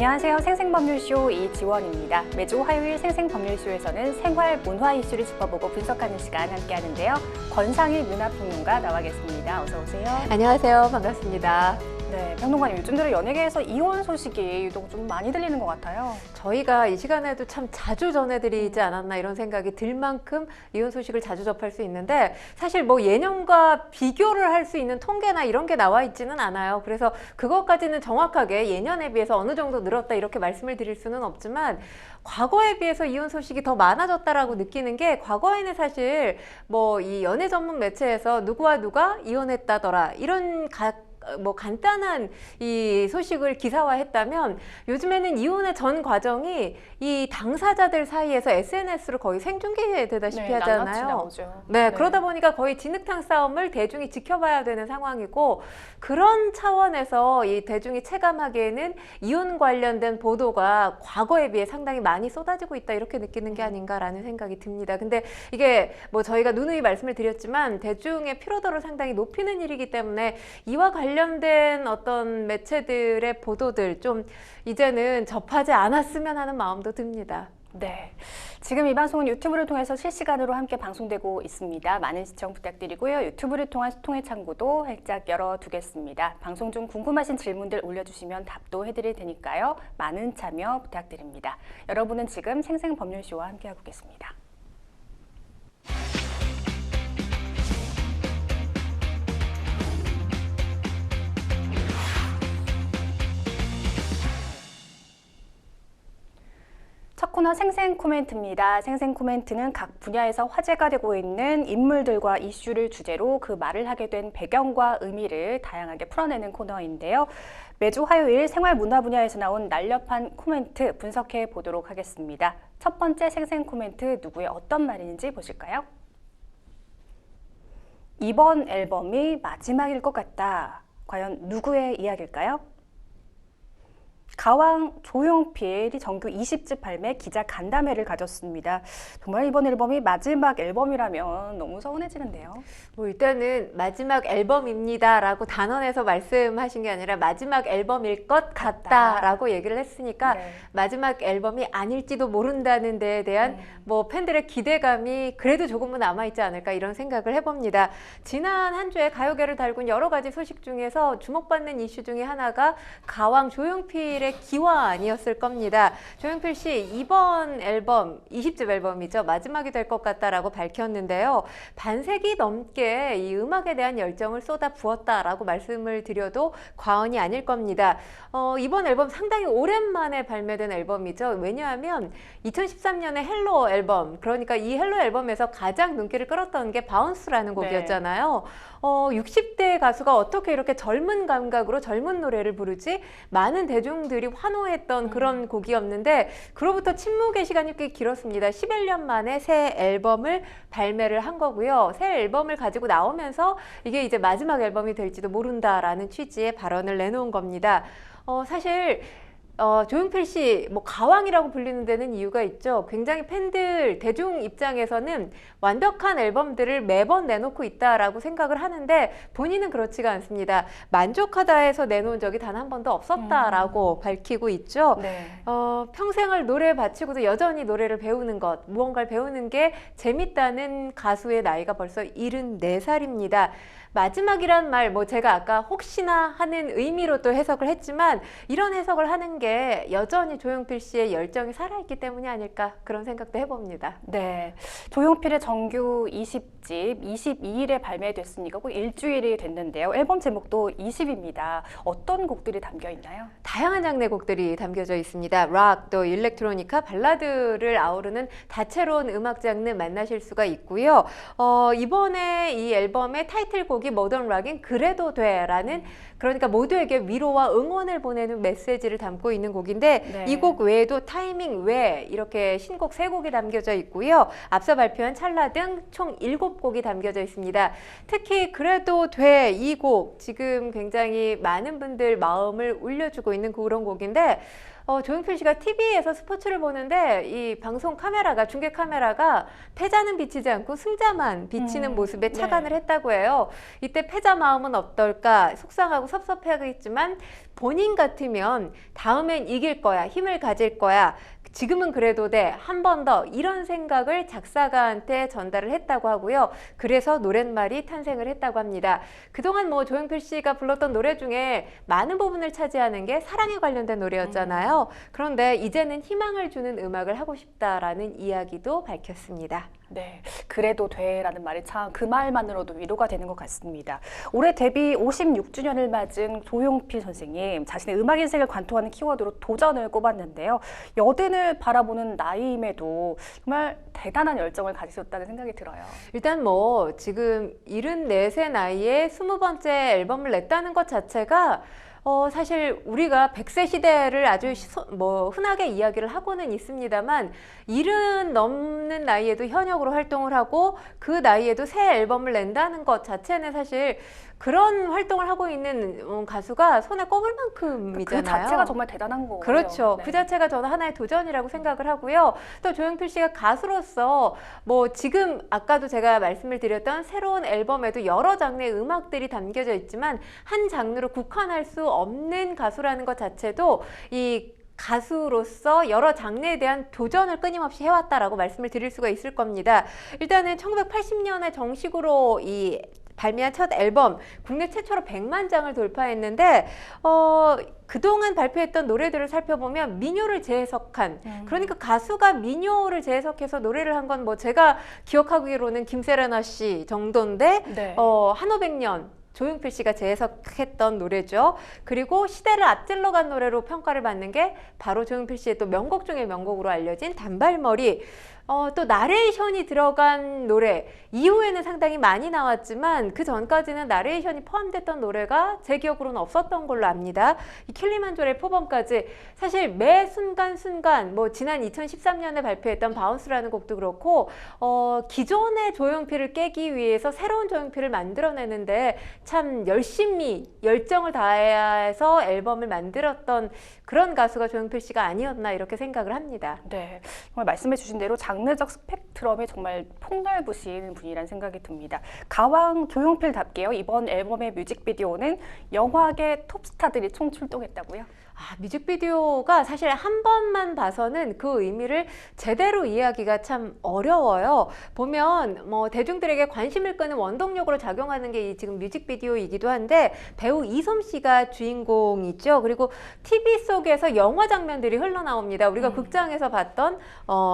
안녕하세요. 생생법률쇼 이지원입니다. 매주 화요일 생생법률쇼에서는 생활 문화 이슈를 짚어보고 분석하는 시간 함께 하는데요. 권상희 문화평론가 나와 계십니다. 어서 오세요. 안녕하세요. 반갑습니다. 네, 평론가님, 요즘 들어 연예계에서 이혼 소식이 유독 좀 많이 들리는 것 같아요. 저희가 이 시간에도 참 자주 전해드리지 않았나 이런 생각이 들 만큼 이혼 소식을 자주 접할 수 있는데, 사실 뭐 예년과 비교를 할 수 있는 통계나 이런 게 나와 있지는 않아요. 그래서 그것까지는 정확하게 예년에 비해서 어느 정도 늘었다 이렇게 말씀을 드릴 수는 없지만, 과거에 비해서 이혼 소식이 더 많아졌다라고 느끼는 게, 과거에는 사실 뭐 이 연애 전문 매체에서 누구와 누가 이혼했다더라 이런 간단한 이 소식을 기사화했다면, 요즘에는 이혼의 전 과정이 이 당사자들 사이에서 SNS로 거의 생중계되다시피 네, 하잖아요. 낱낱이 나오죠. 네, 그러다 보니까 거의 진흙탕 싸움을 대중이 지켜봐야 되는 상황이고, 그런 차원에서 이 대중이 체감하기에는 이혼 관련된 보도가 과거에 비해 상당히 많이 쏟아지고 있다 이렇게 느끼는 게 아닌가라는 생각이 듭니다. 근데 이게 뭐 저희가 누누이 말씀을 드렸지만 대중의 피로도를 상당히 높이는 일이기 때문에 이와 관련된 어떤 매체들의 보도들 좀 이제는 접하지 않았으면 하는 마음도 듭니다. 네, 지금 이 방송은 유튜브를 통해서 실시간으로 함께 방송되고 있습니다. 많은 시청 부탁드리고요. 유튜브를 통한 소통의 창구도 활짝 열어두겠습니다. 방송 중 궁금하신 질문들 올려주시면 답도 해드릴 테니까요. 많은 참여 부탁드립니다. 여러분은 지금 생생법률쇼와 함께하고 계십니다. 첫 코너 생생 코멘트입니다. 생생 코멘트는 각 분야에서 화제가 되고 있는 인물들과 이슈를 주제로 그 말을 하게 된 배경과 의미를 다양하게 풀어내는 코너인데요. 매주 화요일 생활 문화 분야에서 나온 날렵한 코멘트 분석해 보도록 하겠습니다. 첫 번째 생생 코멘트, 누구의 어떤 말인지 보실까요? 이번 앨범이 마지막일 것 같다. 과연 누구의 이야기일까요? 가왕 조용필이 정규 20집 발매 기자 간담회를 가졌습니다. 정말 이번 앨범이 마지막 앨범이라면 너무 서운해지는데요. 뭐 일단은 마지막 앨범입니다라고 단언해서 말씀하신 게 아니라 마지막 앨범일 것 같다라고 얘기를 했으니까, 네. 마지막 앨범이 아닐지도 모른다는 데에 대한 뭐 팬들의 기대감이 그래도 조금은 남아있지 않을까 이런 생각을 해봅니다. 지난 한 주에 가요계를 달군 여러 가지 소식 중에서 주목받는 이슈 중에 하나가 가왕 조용필의 기화아니었을 겁니다. 조용필 씨 이번 앨범 20집 앨범이죠. 마지막이 될 것 같다라고 밝혔는데요. 반세기 넘게 이 음악에 대한 열정을 쏟아 부었다라고 말씀을 드려도 과언이 아닐 겁니다. 이번 앨범 상당히 오랜만에 발매된 앨범이죠. 왜냐하면 2013년에 헬로 앨범, 그러니까 이 헬로 앨범에서 가장 눈길을 끌었던 게 바운스라는 곡이었잖아요. 60대 가수가 어떻게 이렇게 젊은 감각으로 젊은 노래를 부르지? 많은 대중들이 환호했던 그런 곡이었는데, 그로부터 침묵의 시간이 꽤 길었습니다. 11년 만에 새 앨범을 발매를 한 거고요. 새 앨범을 가지고 나오면서 이게 이제 마지막 앨범이 될지도 모른다라는 취지의 발언을 내놓은 겁니다. 사실 조용필 씨, 뭐 가왕이라고 불리는 데는 이유가 있죠. 굉장히 팬들, 대중 입장에서는 완벽한 앨범들을 매번 내놓고 있다라고 생각을 하는데, 본인은 그렇지가 않습니다. 만족하다 해서 내놓은 적이 단 한 번도 없었다라고 밝히고 있죠. 네. 평생을 노래에 바치고도 여전히 노래를 배우는 것, 무언가를 배우는 게 재밌다는 가수의 나이가 벌써 74살입니다. 마지막이란 말, 뭐 제가 아까 혹시나 하는 의미로 또 해석을 했지만, 이런 해석을 하는 게 여전히 조용필 씨의 열정이 살아있기 때문이 아닐까 그런 생각도 해봅니다. 네, 조용필의 정규 20집 22일에 발매됐으니까 꼭 일주일이 됐는데요. 앨범 제목도 20입니다. 어떤 곡들이 담겨 있나요? 다양한 장르 곡들이 담겨져 있습니다. 락, 또 일렉트로니카, 발라드를 아우르는 다채로운 음악 장르 만나실 수가 있고요. 이번에 이 앨범의 타이틀곡이 모던 락인 그래도 돼라는, 그러니까 모두에게 위로와 응원을 보내는 메시지를 담고 있는 곡인데, 네. 이 곡 외에도 타이밍 외 이렇게 신곡 3곡이 담겨져 있고요. 앞서 발표한 찰나 등 총 7곡이 담겨져 있습니다. 특히 그래도 돼 이 곡, 지금 굉장히 많은 분들 마음을 울려주고 있는 그런 곡인데, 조용필 씨가 TV에서 스포츠를 보는데 이 방송 카메라가, 중계 카메라가 패자는 비치지 않고 승자만 비치는 모습에 착안을 했다고 해요. 이때 패자 마음은 어떨까? 속상하고 섭섭하겠지만 본인 같으면 다음엔 이길 거야, 힘을 가질 거야, 지금은 그래도 돼, 한 번 더, 이런 생각을 작사가한테 전달을 했다고 하고요. 그래서 노랫말이 탄생을 했다고 합니다. 그동안 뭐 조용필 씨가 불렀던 노래 중에 많은 부분을 차지하는 게 사랑에 관련된 노래였잖아요. 그런데 이제는 희망을 주는 음악을 하고 싶다라는 이야기도 밝혔습니다. 네, 그래도 돼라는 말이 참 그 말만으로도 위로가 되는 것 같습니다. 올해 데뷔 56주년을 맞은 조용필 선생님, 자신의 음악 인생을 관통하는 키워드로 도전을 꼽았는데요. 여든을 바라보는 나이임에도 정말 대단한 열정을 가지셨다는 생각이 들어요. 일단 뭐 지금 74세 나이에 20번째 앨범을 냈다는 것 자체가 사실 우리가 100세 시대를 아주 흔하게 이야기를 하고는 있습니다만 70 넘는 나이에도 현역으로 활동을 하고 그 나이에도 새 앨범을 낸다는 것 자체는 사실 그런 활동을 하고 있는 가수가 손에 꼽을 만큼이잖아요. 그 자체가 정말 대단한 거예요. 그렇죠. 네. 그 자체가 저는 하나의 도전이라고 생각을 하고요. 또 조용필 씨가 가수로서 뭐 지금 아까도 제가 말씀을 드렸던 새로운 앨범에도 여러 장르의 음악들이 담겨져 있지만 한 장르로 국한할 수 없는 가수라는 것 자체도 이 가수로서 여러 장르에 대한 도전을 끊임없이 해왔다라고 말씀을 드릴 수가 있을 겁니다. 일단은 1980년에 정식으로 발매한 첫 앨범, 국내 최초로 100만 장을 돌파했는데 그동안 발표했던 노래들을 살펴보면 민요를 재해석한, 그러니까 가수가 민요를 재해석해서 노래를 한 건 뭐 제가 기억하기로는 김세라나 씨 정도인데 네. 한오백년 조용필 씨가 재해석했던 노래죠. 그리고 시대를 앞질러 간 노래로 평가를 받는 게 바로 조용필 씨의 또 명곡 중에 명곡으로 알려진 단발머리. 또 나레이션이 들어간 노래, 이후에는 상당히 많이 나왔지만 그 전까지는 나레이션이 포함됐던 노래가 제 기억으로는 없었던 걸로 압니다. 이 킬리만조의 표범까지 사실 매 순간순간 뭐 지난 2013년에 발표했던 바운스라는 곡도 그렇고 기존의 조용필을 깨기 위해서 새로운 조용필을 만들어내는데 참 열심히 열정을 다해서 앨범을 만들었던 그런 가수가 조용필 씨가 아니었나 이렇게 생각을 합니다. 네, 정말 말씀해 주신 대로 장르적 스펙트럼이 정말 폭넓으신 분이라는 생각이 듭니다. 가왕 조용필답게요. 이번 앨범의 뮤직비디오는 영화계 톱스타들이 총출동했다고요? 뮤직비디오가 사실 한 번만 봐서는 그 의미를 제대로 이해하기가 참 어려워요. 보면 뭐 대중들에게 관심을 끄는 원동력으로 작용하는 게 지금 뮤직비디오이기도 한데 배우 이솜 씨가 주인공이죠. 그리고 TV 속에서 영화 장면들이 흘러나옵니다. 우리가 극장에서 봤던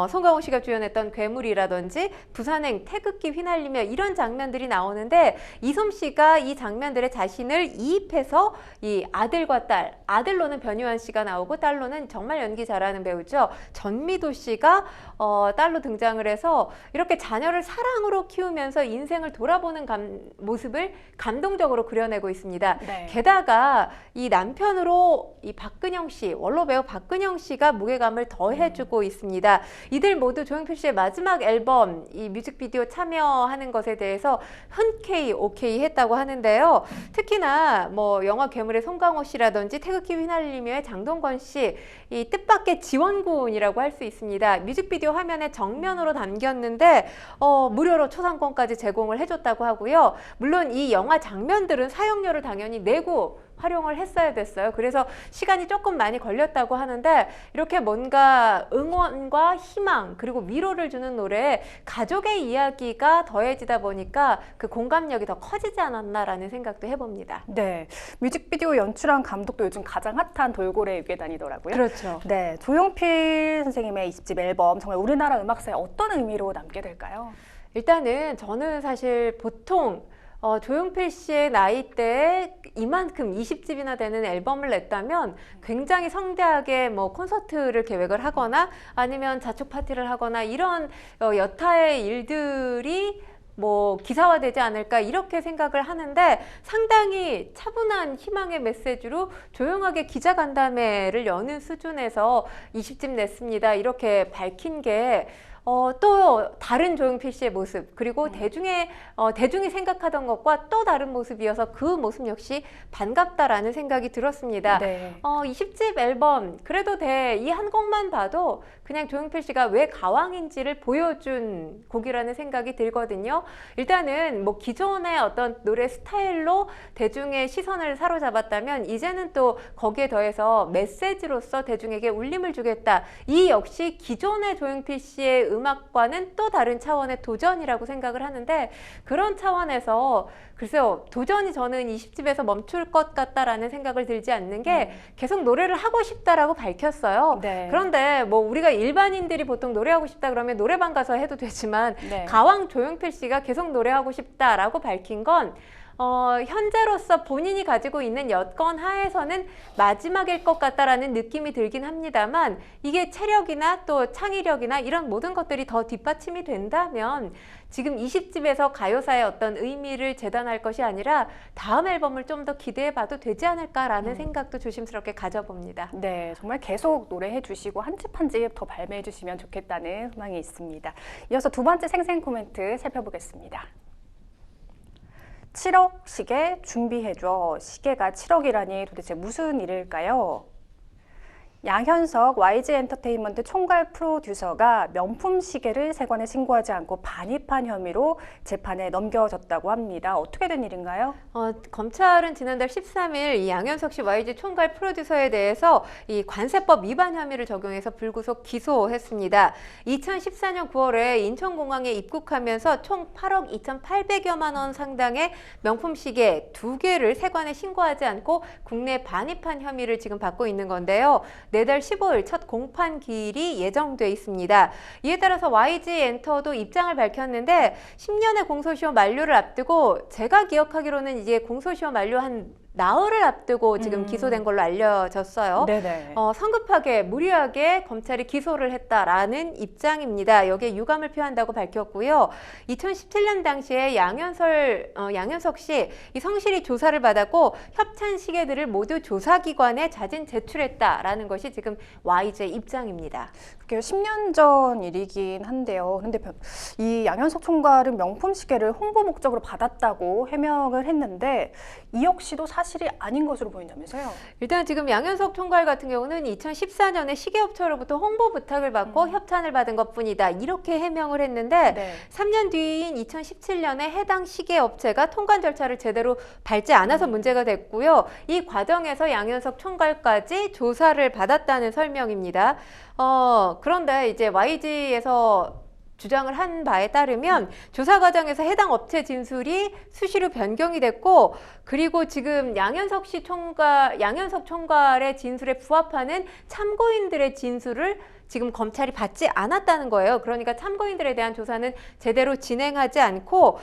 송강호 씨가 주연했던 괴물이라든지 부산행 태극기 휘날리며 이런 장면들이 나오는데 이솜 씨가 이 장면들에 자신을 이입해서 이 아들과 딸, 아들로는 변유한 씨가 나오고 딸로는 정말 연기 잘하는 배우죠. 전미도 씨가 딸로 등장을 해서 이렇게 자녀를 사랑으로 키우면서 인생을 돌아보는 모습을 감동적으로 그려내고 있습니다. 네. 게다가 이 남편으로 이 박근영 씨, 원로 배우 박근영 씨가 무게감을 더해주고 있습니다. 이들 모두 조용필 씨의 마지막 앨범 이 뮤직비디오 참여하는 것에 대해서 흔쾌히 오케이 했다고 하는데요. 특히나 뭐 영화 괴물의 송강호 씨라든지 태극기 휘날리며의 장동건 씨, 이 뜻밖의 지원군이라고 할 수 있습니다. 뮤직비디오 화면에 정면으로 담겼는데 무료로 초상권까지 제공을 해줬다고 하고요. 물론 이 영화 장면들은 사용료를 당연히 내고 활용을 했어야 됐어요. 그래서 시간이 조금 많이 걸렸다고 하는데 이렇게 뭔가 응원과 희망 그리고 위로를 주는 노래에 가족의 이야기가 더해지다 보니까 그 공감력이 더 커지지 않았나라는 생각도 해봅니다. 네, 뮤직비디오 연출한 감독도 요즘 가장 핫한 돌고래 유괴단이더라고요. 그렇죠. 네, 조용필 선생님의 20집 앨범 정말 우리나라 음악사에 어떤 의미로 남게 될까요? 일단은 저는 사실 보통 조용필 씨의 나이대에 이만큼 20집이나 되는 앨범을 냈다면 굉장히 성대하게 뭐 콘서트를 계획을 하거나 아니면 자축 파티를 하거나 이런 여타의 일들이 뭐 기사화되지 않을까 이렇게 생각을 하는데 상당히 차분한 희망의 메시지로 조용하게 기자간담회를 여는 수준에서 20집 냈습니다. 이렇게 밝힌 게 또 다른 조용필 씨의 모습, 그리고 대중이 생각하던 것과 또 다른 모습이어서 그 모습 역시 반갑다라는 생각이 들었습니다. 네. 20집 앨범 그래도 돼, 이 한 곡만 봐도 그냥 조용필 씨가 왜 가왕인지를 보여준 곡이라는 생각이 들거든요. 일단은 뭐 기존의 어떤 노래 스타일로 대중의 시선을 사로잡았다면 이제는 또 거기에 더해서 메시지로서 대중에게 울림을 주겠다. 이 역시 기존의 조용필 씨의 음악과는 또 다른 차원의 도전이라고 생각을 하는데, 그런 차원에서 글쎄요, 도전이 저는 20집에서 멈출 것 같다라는 생각을 들지 않는 게 계속 노래를 하고 싶다라고 밝혔어요. 네. 그런데 뭐 우리가 일반인들이 보통 노래하고 싶다 그러면 노래방 가서 해도 되지만 네. 가왕 조용필 씨가 계속 노래하고 싶다라고 밝힌 건 현재로서 본인이 가지고 있는 여건 하에서는 마지막일 것 같다라는 느낌이 들긴 합니다만, 이게 체력이나 또 창의력이나 이런 모든 것들이 더 뒷받침이 된다면 지금 20집에서 가요사의 어떤 의미를 재단할 것이 아니라 다음 앨범을 좀 더 기대해 봐도 되지 않을까라는 생각도 조심스럽게 가져봅니다. 네, 정말 계속 노래해 주시고 한 집 한 집 더 발매해 주시면 좋겠다는 소망이 있습니다. 이어서 두 번째 생생 코멘트 살펴보겠습니다. 7억 시계 준비해줘. 시계가 7억이라니 도대체 무슨 일일까요? 양현석 YG 엔터테인먼트 총괄 프로듀서가 명품 시계를 세관에 신고하지 않고 반입한 혐의로 재판에 넘겨졌다고 합니다. 어떻게 된 일인가요? 검찰은 지난달 13일 이 양현석 씨 YG 총괄 프로듀서에 대해서 이 관세법 위반 혐의를 적용해서 불구속 기소했습니다. 2014년 9월에 인천공항에 입국하면서 총 8억 2,800여만 원 상당의 명품 시계 2개를 세관에 신고하지 않고 국내에 반입한 혐의를 지금 받고 있는 건데요. 내달 15일 첫 공판 기일이 예정돼 있습니다. 이에 따라서 YG 엔터도 입장을 밝혔는데 10년의 공소시효 만료를 앞두고, 제가 기억하기로는 이제 공소시효 만료 한 나흘을 앞두고 지금 기소된 걸로 알려졌어요. 네네. 성급하게 무리하게 검찰이 기소를 했다라는 입장입니다. 여기에 유감을 표한다고 밝혔고요. 2017년 당시에 양현석 씨 이 성실히 조사를 받았고 협찬 시계들을 모두 조사기관에 자진 제출했다라는 것이 지금 YG의 입장입니다. 그게 10년 전 일이긴 한데요. 그런데 이 양현석 총괄은 명품 시계를 홍보 목적으로 받았다고 해명을 했는데 이 역시도 사실이 아닌 것으로 보인다면서요? 일단 지금 양현석 총괄 같은 경우는 2014년에 시계업체로부터 홍보 부탁을 받고 협찬을 받은 것뿐이다, 이렇게 해명을 했는데 네. 3년 뒤인 2017년에 해당 시계업체가 통관 절차를 제대로 밟지 않아서 문제가 됐고요. 이 과정에서 양현석 총괄까지 조사를 받았다는 설명입니다. 그런데 이제 YG에서 주장을 한 바에 따르면 조사 과정에서 해당 업체 진술이 수시로 변경이 됐고, 그리고 지금 양현석 총괄의 진술에 부합하는 참고인들의 진술을 지금 검찰이 받지 않았다는 거예요. 그러니까 참고인들에 대한 조사는 제대로 진행하지 않고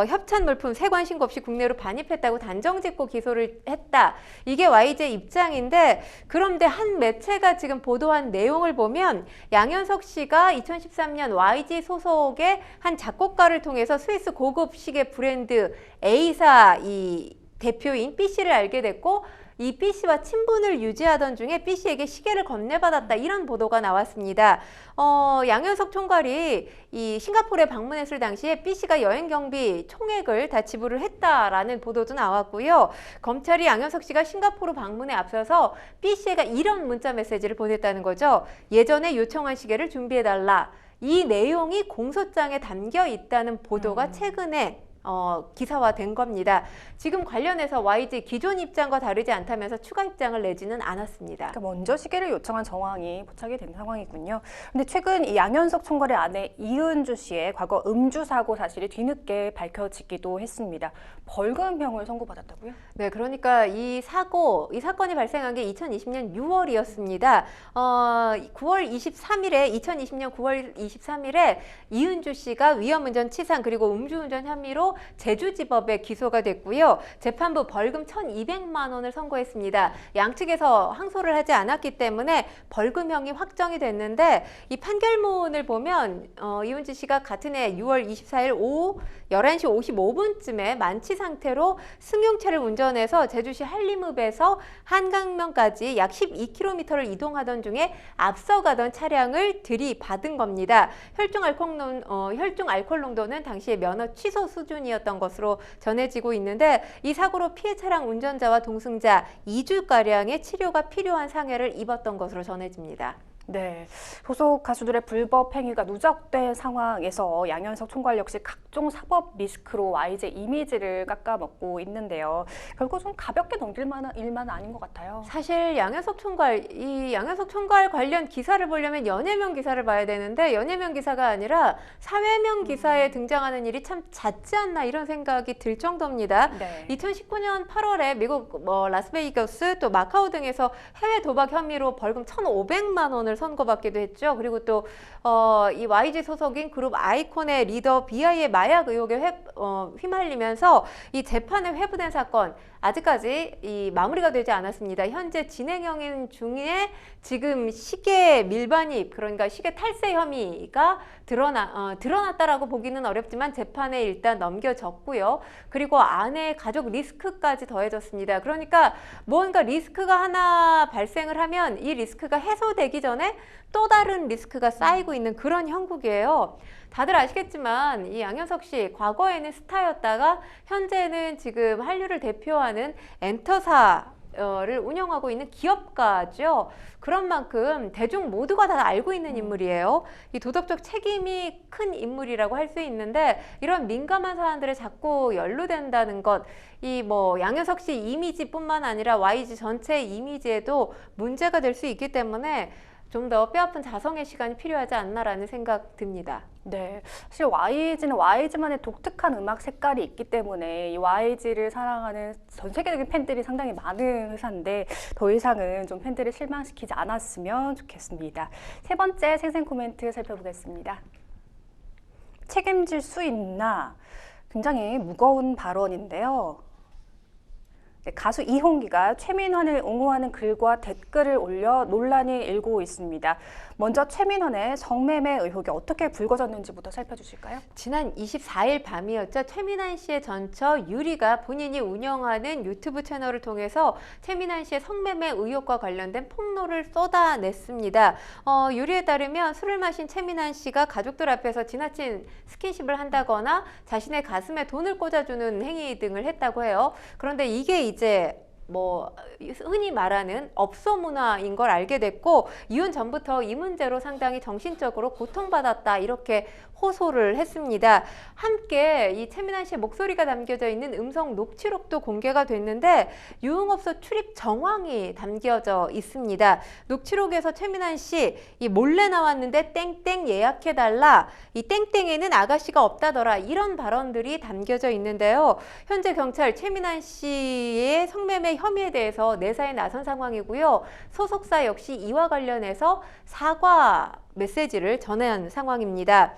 협찬 물품 세관 신고 없이 국내로 반입했다고 단정짓고 기소를 했다. 이게 YG의 입장인데, 그런데 한 매체가 지금 보도한 내용을 보면 양현석 씨가 2013년 YG 소속의 한 작곡가를 통해서 스위스 고급 시계 브랜드 A사 이 대표인 B씨를 알게 됐고, 이 B씨와 친분을 유지하던 중에 B씨에게 시계를 건네받았다, 이런 보도가 나왔습니다. 양현석 총괄이 이 싱가포르에 방문했을 당시에 B씨가 여행 경비 총액을 다 지불을 했다라는 보도도 나왔고요. 검찰이 양현석 씨가 싱가포르 방문에 앞서서 B씨가 이런 문자 메시지를 보냈다는 거죠. 예전에 요청한 시계를 준비해달라. 이 내용이 공소장에 담겨 있다는 보도가 최근에 기사화된 겁니다. 지금 관련해서 YG 기존 입장과 다르지 않다면서 추가 입장을 내지는 않았습니다. 그러니까 먼저 시계를 요청한 정황이 포착이 된 상황이군요. 근데 최근 이 양현석 총괄의 아내 이은주 씨의 과거 음주 사고 사실이 뒤늦게 밝혀지기도 했습니다. 벌금형을 선고받았다고요? 네, 그러니까 이 사건이 발생한 게 2020년 6월이었습니다. 2020년 9월 23일에 이은주 씨가 위험운전 치상 그리고 음주운전 혐의로 제주지법에 기소가 됐고요. 재판부 벌금 1,200만 원을 선고했습니다. 양측에서 항소를 하지 않았기 때문에 벌금형이 확정이 됐는데, 이 판결문을 보면 이은주 씨가 같은 해 6월 24일 오후 11시 55분쯤에 만취 상태로 승용차를 운전해서 제주시 한림읍에서 한강변까지 약 12km를 이동하던 중에 앞서가던 차량을 들이받은 겁니다. 혈중 알코올 농도는 당시에 면허 취소 수준이었던 것으로 전해지고 있는데 이 사고로 피해 차량 운전자와 동승자 2주가량의 치료가 필요한 상해를 입었던 것으로 전해집니다. 네, 소속 가수들의 불법 행위가 누적된 상황에서 양현석 총괄 역시 각종 사법 리스크로 YG 이미지를 깎아먹고 있는데요. 결국 좀 가볍게 넘길 만한 일만 아닌 것 같아요. 사실 양현석 총괄 관련 기사를 보려면 연예명 기사를 봐야 되는데 연예명 기사가 아니라 사회명 기사에 등장하는 일이 참 잦지 않나 이런 생각이 들 정도입니다. 네. 2019년 8월에 미국 라스베이거스 또 마카오 등에서 해외 도박 혐의로 벌금 1,500만 원을 선고받기도 했죠. 그리고 또 이 YG 소속인 그룹 아이콘의 리더 비아이의 마약 의혹에 휘말리면서 이 재판에 회부된 사건 아직까지 이 마무리가 되지 않았습니다. 현재 진행형인 중에 지금 시계 밀반입 그러니까 시계 탈세 혐의가 드러났다라고 보기는 어렵지만 재판에 일단 넘겨졌고요. 그리고 아내의 가족 리스크까지 더해졌습니다. 그러니까 뭔가 리스크가 하나 발생을 하면 이 리스크가 해소되기 전에 또 다른 리스크가 쌓이고 있는 그런 형국이에요. 다들 아시겠지만 이 양현석 씨 과거에는 스타였다가 현재는 지금 한류를 대표하는 엔터사를 운영하고 있는 기업가죠. 그런 만큼 대중 모두가 다 알고 있는 인물이에요. 이 도덕적 책임이 큰 인물이라고 할 수 있는데 이런 민감한 사안들에 자꾸 연루된다는 것, 이 양현석 씨 이미지뿐만 아니라 YG 전체 이미지에도 문제가 될 수 있기 때문에 좀 더 뼈아픈 자성의 시간이 필요하지 않나라는 생각 듭니다. 네, 사실 YG는 YG만의 독특한 음악 색깔이 있기 때문에 이 YG를 사랑하는 전 세계적인 팬들이 상당히 많은 회사인데 더 이상은 좀 팬들을 실망시키지 않았으면 좋겠습니다. 세 번째 생생 코멘트 살펴보겠습니다. 책임질 수 있나? 굉장히 무거운 발언인데요. 가수 이홍기가 최민환을 옹호하는 글과 댓글을 올려 논란이 일고 있습니다. 먼저 최민환의 성매매 의혹이 어떻게 불거졌는지부터 살펴주실까요? 지난 24일 밤이었죠. 최민환 씨의 전처 유리가 본인이 운영하는 유튜브 채널을 통해서 최민환 씨의 성매매 의혹과 관련된 폭로를 쏟아냈습니다. 유리에 따르면 술을 마신 최민환 씨가 가족들 앞에서 지나친 스킨십을 한다거나 자신의 가슴에 돈을 꽂아주는 행위 등을 했다고 해요. 그런데 이게 이제 흔히 말하는 업소 문화인 걸 알게 됐고 이혼 전부터 이 문제로 상당히 정신적으로 고통받았다 이렇게 호소를 했습니다. 함께 이 최민환 씨의 목소리가 담겨져 있는 음성 녹취록도 공개가 됐는데 유흥업소 출입 정황이 담겨져 있습니다. 녹취록에서 최민환 씨 이 몰래 나왔는데 땡땡 예약해달라, 이 땡땡에는 아가씨가 없다더라 이런 발언들이 담겨져 있는데요. 현재 경찰 최민환 씨의 성매매 혐의에 대해서 내사에 나선 상황이고요. 소속사 역시 이와 관련해서 사과 메시지를 전한 상황입니다.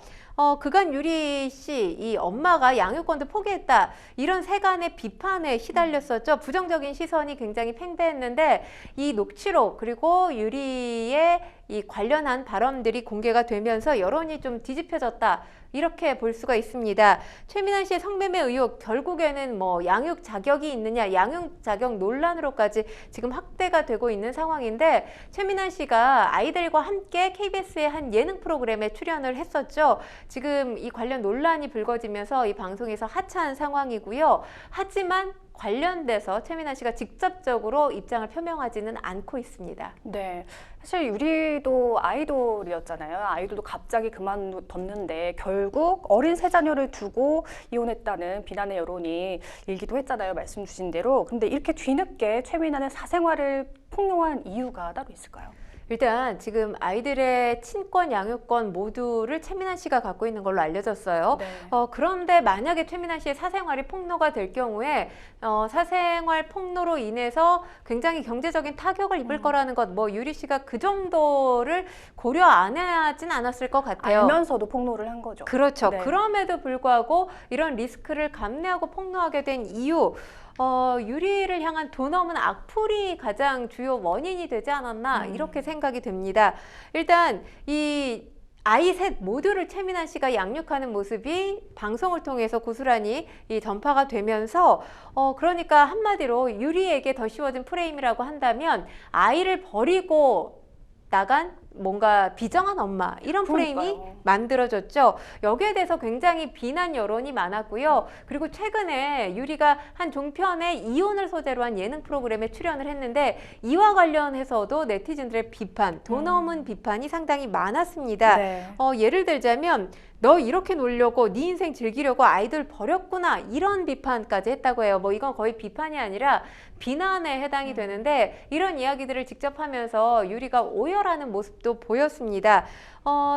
그간 유리 씨, 이 엄마가 양육권도 포기했다. 이런 세간의 비판에 시달렸었죠. 부정적인 시선이 굉장히 팽배했는데 이 녹취록 그리고 유리의 이 관련한 발언들이 공개가 되면서 여론이 좀 뒤집혀졌다. 이렇게 볼 수가 있습니다. 최민환 씨의 성매매 의혹 결국에는 양육 자격이 있느냐, 양육 자격 논란으로까지 지금 확대가 되고 있는 상황인데 최민환 씨가 아이들과 함께 KBS의 한 예능 프로그램에 출연을 했었죠. 지금 이 관련 논란이 불거지면서 이 방송에서 하차한 상황이고요. 하지만 관련돼서 최민환 씨가 직접적으로 입장을 표명하지는 않고 있습니다. 네, 사실 유리도 아이돌이었잖아요. 아이돌도 갑자기 그만뒀는데 결국 어린 세 자녀를 두고 이혼했다는 비난의 여론이 일기도 했잖아요. 말씀 주신 대로. 근데 이렇게 뒤늦게 최민환의 사생활을 폭로한 이유가 따로 있을까요? 일단 지금 아이들의 친권, 양육권 모두를 최민환 씨가 갖고 있는 걸로 알려졌어요. 네. 그런데 만약에 최민환 씨의 사생활이 폭로가 될 경우에 사생활 폭로로 인해서 굉장히 경제적인 타격을 입을 거라는 것, 유리 씨가 그 정도를 고려 안 하진 않았을 것 같아요. 알면서도 폭로를 한 거죠. 그렇죠. 네. 그럼에도 불구하고 이런 리스크를 감내하고 폭로하게 된 이유, 유리를 향한 돈 없는 악플이 가장 주요 원인이 되지 않았나 이렇게 생각이 됩니다. 일단 이 아이 셋 모두를 최민환 씨가 양육하는 모습이 방송을 통해서 고스란히 이 전파가 되면서 그러니까 한마디로 유리에게 더 씌워진 프레임이라고 한다면 아이를 버리고 나간 뭔가 비정한 엄마 이런 프레임이 그러니까요. 만들어졌죠. 여기에 대해서 굉장히 비난 여론이 많았고요. 그리고 최근에 유리가 한 종편에 이혼을 소재로 한 예능 프로그램에 출연을 했는데 이와 관련해서도 네티즌들의 비판, 도 넘은 비판이 상당히 많았습니다. 네. 예를 들자면 너 이렇게 놀려고 네 인생 즐기려고 아이들 버렸구나 이런 비판까지 했다고 해요. 뭐 이건 거의 비판이 아니라 비난에 해당이 되는데 이런 이야기들을 직접 하면서 유리가 오열하는 모습도 보였습니다.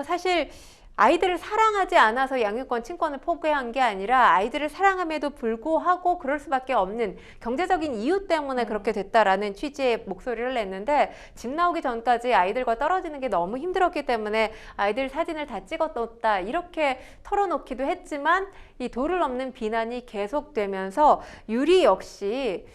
사실 아이들을 사랑하지 않아서 양육권 친권을 포기한 게 아니라 아이들을 사랑함에도 불구하고 그럴 수밖에 없는 경제적인 이유 때문에 그렇게 됐다라는 취지의 목소리를 냈는데 집 나오기 전까지 아이들과 떨어지는 게 너무 힘들었기 때문에 아이들 사진을 다 찍어뒀다 이렇게 털어놓기도 했지만 이 도를 넘는 비난이 계속되면서 유리 역시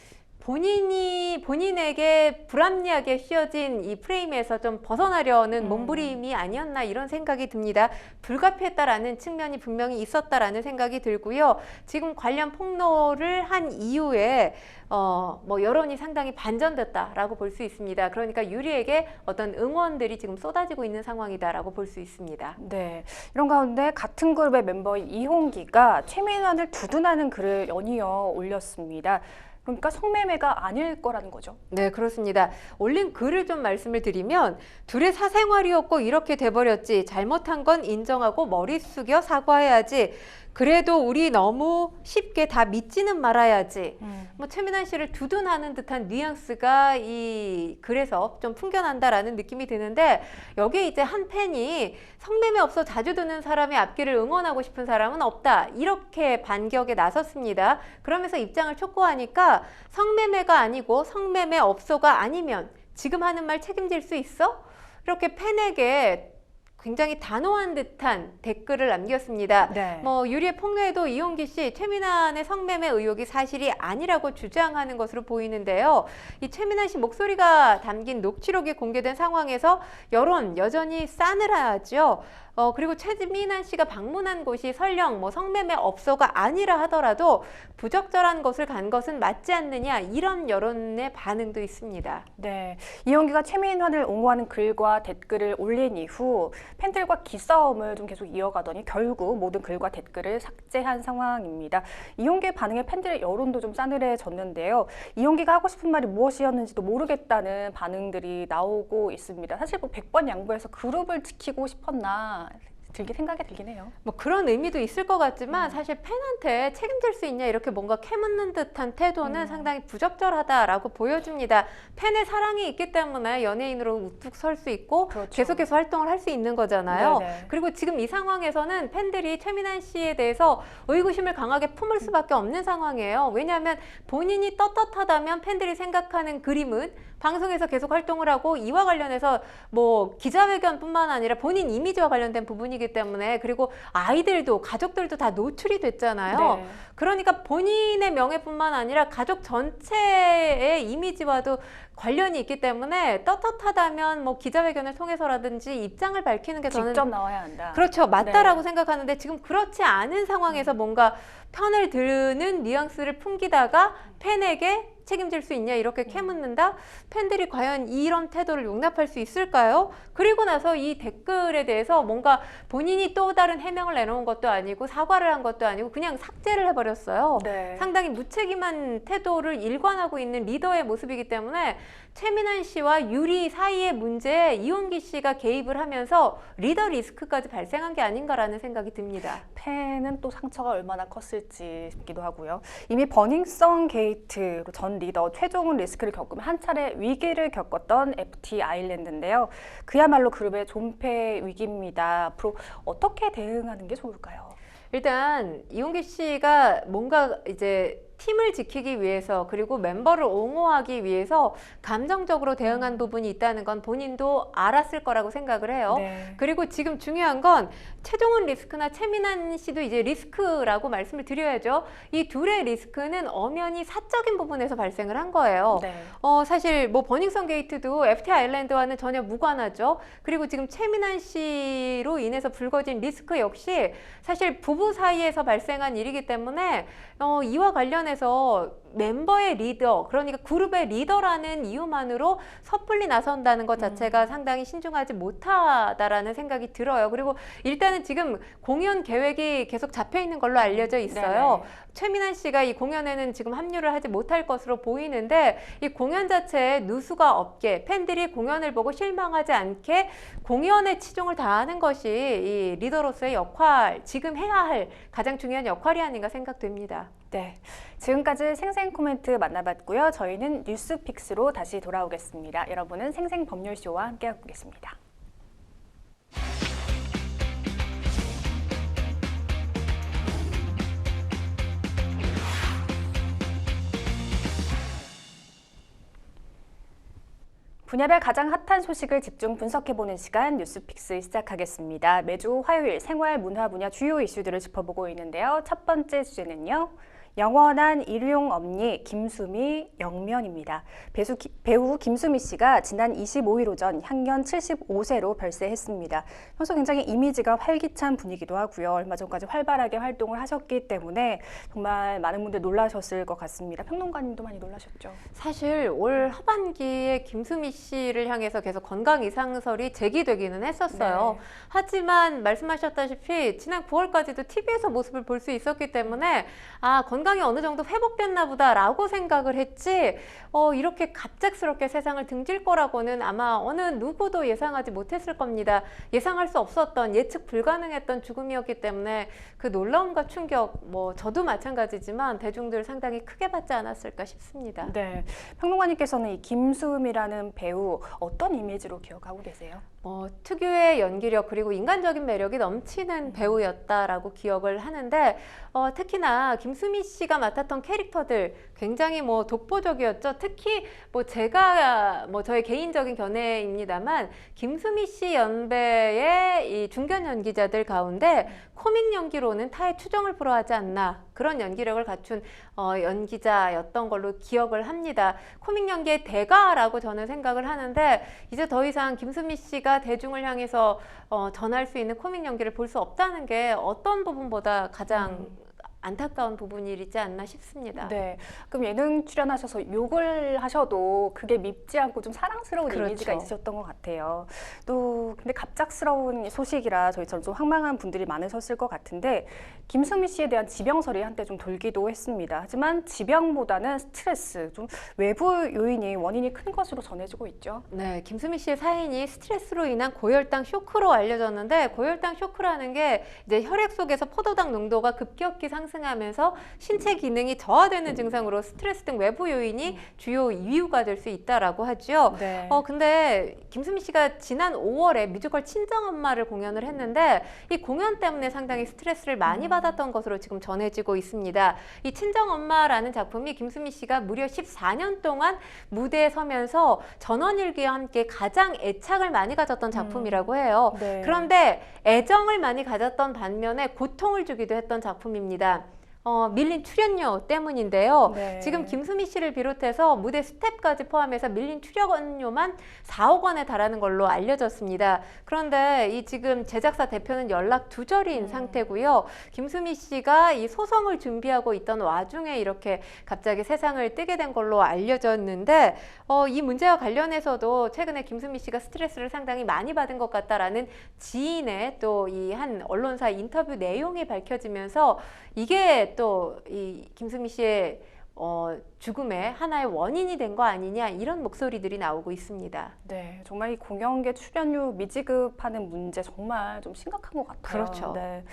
본인에게 불합리하게 씌워진 이 프레임에서 좀 벗어나려는 몸부림이 아니었나 이런 생각이 듭니다. 불가피했다라는 측면이 분명히 있었다라는 생각이 들고요. 지금 관련 폭로를 한 이후에 뭐 여론이 상당히 반전됐다라고 볼 수 있습니다. 그러니까 유리에게 어떤 응원들이 지금 쏟아지고 있는 상황이다라고 볼 수 있습니다. 네, 이런 가운데 같은 그룹의 멤버인 이홍기가 최민환을 두둔하는 글을 연이어 올렸습니다. 그러니까 성매매가 아닐 거라는 거죠. 네, 그렇습니다. 올린 글을 좀 말씀을 드리면 둘의 사생활이었고 이렇게 돼버렸지. 잘못한 건 인정하고 머리 숙여 사과해야지. 그래도 우리 너무 쉽게 다 믿지는 말아야지. 뭐 최민환 씨를 두둔하는 듯한 뉘앙스가 이 글에서 좀 풍겨난다라는 느낌이 드는데 여기에 이제 한 팬이 성매매 없어 자주 듣는 사람의 앞길을 응원하고 싶은 사람은 없다. 이렇게 반격에 나섰습니다. 그러면서 입장을 촉구하니까 성매매가 아니고 성매매 없어가 아니면 지금 하는 말 책임질 수 있어? 이렇게 팬에게 굉장히 단호한 듯한 댓글을 남겼습니다. 네. 뭐 유리의 폭로에도 이홍기 씨 최민환의 성매매 의혹이 사실이 아니라고 주장하는 것으로 보이는데요. 이 최민환 씨 목소리가 담긴 녹취록이 공개된 상황에서 여론 여전히 싸늘하죠. 그리고 최민환 씨가 방문한 곳이 설령 뭐 성매매 업소가 아니라 하더라도 부적절한 것을 간 것은 맞지 않느냐 이런 여론의 반응도 있습니다. 네, 이홍기가 최민환을 옹호하는 글과 댓글을 올린 이후 팬들과 기싸움을 좀 계속 이어가더니 결국 모든 글과 댓글을 삭제한 상황입니다. 이홍기의 반응에 팬들의 여론도 좀 싸늘해졌는데요. 이홍기가 하고 싶은 말이 무엇이었는지도 모르겠다는 반응들이 나오고 있습니다. 사실 뭐 100번 양보해서 그룹을 지키고 싶었나 생각이 들긴 해요. 뭐 그런 의미도 있을 것 같지만 사실 팬한테 책임질 수 있냐 이렇게 뭔가 캐묻는 듯한 태도는 상당히 부적절하다라고 보여줍니다. 팬의 사랑이 있기 때문에 연예인으로 우뚝 설 수 있고 그렇죠. 계속해서 활동을 할 수 있는 거잖아요. 네네. 그리고 지금 이 상황에서는 팬들이 최민환 씨에 대해서 의구심을 강하게 품을 수밖에 없는 상황이에요. 왜냐하면 본인이 떳떳하다면 팬들이 생각하는 그림은 방송에서 계속 활동을 하고 이와 관련해서 뭐 기자회견뿐만 아니라 본인 이미지와 관련된 부분이기 때문에 그리고 아이들도 가족들도 다 노출이 됐잖아요. 네. 그러니까 본인의 명예뿐만 아니라 가족 전체의 이미지와도 관련이 있기 때문에 떳떳하다면 뭐 기자회견을 통해서라든지 입장을 밝히는 게 저는 직접 나와야 한다. 그렇죠. 맞다라고 네. 생각하는데 지금 그렇지 않은 상황에서 뭔가 편을 드는 뉘앙스를 풍기다가 팬에게 책임질 수 있냐 이렇게 캐묻는다? 팬들이 과연 이런 태도를 용납할 수 있을까요? 그리고 나서 이 댓글에 대해서 뭔가 본인이 또 다른 해명을 내놓은 것도 아니고 사과를 한 것도 아니고 그냥 삭제를 해버렸어요. 네. 상당히 무책임한 태도를 일관하고 있는 리더의 모습이기 때문에 최민환 씨와 유리 사이의 문제에 이홍기 씨가 개입을 하면서 리더 리스크까지 발생한 게 아닌가라는 생각이 듭니다. 팬은 또 상처가 얼마나 컸을지 싶기도 하고요. 이미 버닝썬 게이트로 전 리더 최종훈 리스크를 겪으며 한 차례 위기를 겪었던 FT 아일랜드인데요. 그야말로 그룹의 존폐 위기입니다. 앞으로 어떻게 대응하는 게 좋을까요? 일단 이홍기 씨가 뭔가 이제 팀을 지키기 위해서 그리고 멤버를 옹호하기 위해서 감정적으로 대응한 부분이 있다는 건 본인도 알았을 거라고 생각을 해요. 네. 그리고 지금 중요한 건 최종훈 리스크나 최민환 씨도 이제 리스크라고 말씀을 드려야죠. 이 둘의 리스크는 엄연히 사적인 부분에서 발생을 한 거예요. 네. 사실 뭐 버닝썬 게이트도 FT 아일랜드와는 전혀 무관하죠. 그리고 지금 최민환 씨로 인해서 불거진 리스크 역시 사실 부부 사이에서 발생한 일이기 때문에 이와 관련해서 멤버의 리더, 그러니까 그룹의 리더라는 이유만으로 섣불리 나선다는 것 자체가 상당히 신중하지 못하다라는 생각이 들어요. 그리고 일단은 지금 공연 계획이 계속 잡혀 있는 걸로 알려져 있어요. 네네. 최민환 씨가 이 공연에는 지금 합류를 하지 못할 것으로 보이는데 이 공연 자체에 누수가 없게 팬들이 공연을 보고 실망하지 않게 공연에 치중을 다하는 것이 이 리더로서의 역할, 지금 해야 할 가장 중요한 역할이 아닌가 생각됩니다. 네. 지금까지 생생 코멘트 만나봤고요. 저희는 뉴스픽스로 다시 돌아오겠습니다. 여러분은 생생 법률쇼와 함께하고 계십니다. 분야별 가장 핫한 소식을 집중 분석해보는 시간 뉴스픽스 시작하겠습니다. 매주 화요일 생활 문화 분야 주요 이슈들을 짚어보고 있는데요. 첫 번째 주제는요. 영원한 일용 엄니 김수미 영면입니다. 배우 김수미 씨가 지난 25일 오전 향년 75세로 별세했습니다. 평소 굉장히 이미지가 활기찬 분이기도 하고요. 얼마 전까지 활발하게 활동을 하셨기 때문에 정말 많은 분들 놀라셨을 것 같습니다. 평론가님도 많이 놀라셨죠? 사실 올 하반기에 김수미 씨를 향해서 계속 건강 이상설이 제기되기는 했었어요. 네. 하지만 말씀하셨다시피 지난 9월까지도 TV에서 모습을 볼 수 있었기 때문에 건강이 어느 정도 회복됐나 보다라고 생각을 했지 이렇게 갑작스럽게 세상을 등질 거라고는 아마 어느 누구도 예상하지 못했을 겁니다. 예상할 수 없었던 예측 불가능했던 죽음이었기 때문에 그 놀라움과 충격 저도 마찬가지지만 대중들 상당히 크게 받지 않았을까 싶습니다. 네, 평론가님께서는 이 김수미라는 배우 어떤 이미지로 기억하고 계세요? 특유의 연기력 그리고 인간적인 매력이 넘치는 배우였다라고 기억을 하는데 특히나 김수미 씨가 맡았던 캐릭터들 굉장히 독보적이었죠. 특히 제가 저의 개인적인 견해입니다만 김수미 씨 연배의 이 중견 연기자들 가운데 코믹 연기로는 타의 추정을 불허하지 않나 그런 연기력을 갖춘 연기자였던 걸로 기억을 합니다. 코믹 연기의 대가라고 저는 생각을 하는데 이제 더 이상 김수미 씨가 대중을 향해서 전할 수 있는 코믹 연기를 볼 수 없다는 게 어떤 부분보다 가장 안타까운 부분이지 않나 싶습니다. 네, 그럼 예능 출연하셔서 욕을 하셔도 그게 밉지 않고 좀 사랑스러운 그렇죠. 이미지가 있으셨던 것 같아요. 또 근데 갑작스러운 소식이라 저희처럼 좀 황망한 분들이 많으셨을 것 같은데 김수미 씨에 대한 지병설이 한때 좀 돌기도 했습니다. 하지만 지병보다는 스트레스, 좀 외부 요인이 원인이 큰 것으로 전해지고 있죠. 네, 김수미 씨의 사인이 스트레스로 인한 고혈당 쇼크로 알려졌는데 고혈당 쇼크라는 게 이제 혈액 속에서 포도당 농도가 급격히 상승하면서 신체 기능이 저하되는 증상으로 스트레스 등 외부 요인이 주요 이유가 될 수 있다라고 하죠. 네. 근데 김수미 씨가 지난 5월에 뮤지컬 친정엄마를 공연을 했는데 이 공연 때문에 상당히 스트레스를 많이 받았던 것으로 지금 전해지고 있습니다. 이 친정엄마라는 작품이 김수미 씨가 무려 14년 동안 무대에 서면서 전원일기와 함께 가장 애착을 많이 가졌던 작품이라고 해요. 네. 그런데 애정을 많이 가졌던 반면에 고통을 주기도 했던 작품입니다. 밀린 출연료 때문인데요. 네. 지금 김수미 씨를 비롯해서 무대 스텝까지 포함해서 밀린 출연료만 4억 원에 달하는 걸로 알려졌습니다. 그런데 이 지금 제작사 대표는 연락 두절인 상태고요. 김수미 씨가 이 소송을 준비하고 있던 와중에 이렇게 갑자기 세상을 뜨게 된 걸로 알려졌는데 이 문제와 관련해서도 최근에 김수미 씨가 스트레스를 상당히 많이 받은 것 같다라는 지인의 또 이 한 언론사 인터뷰 내용이 밝혀지면서 이게 또 이 김수미 씨의 죽음의 하나의 원인이 된 거 아니냐 이런 목소리들이 나오고 있습니다. 네, 정말 이 공연계 출연료 미지급하는 문제 정말 좀 심각한 것 같아요. 그렇죠. 네.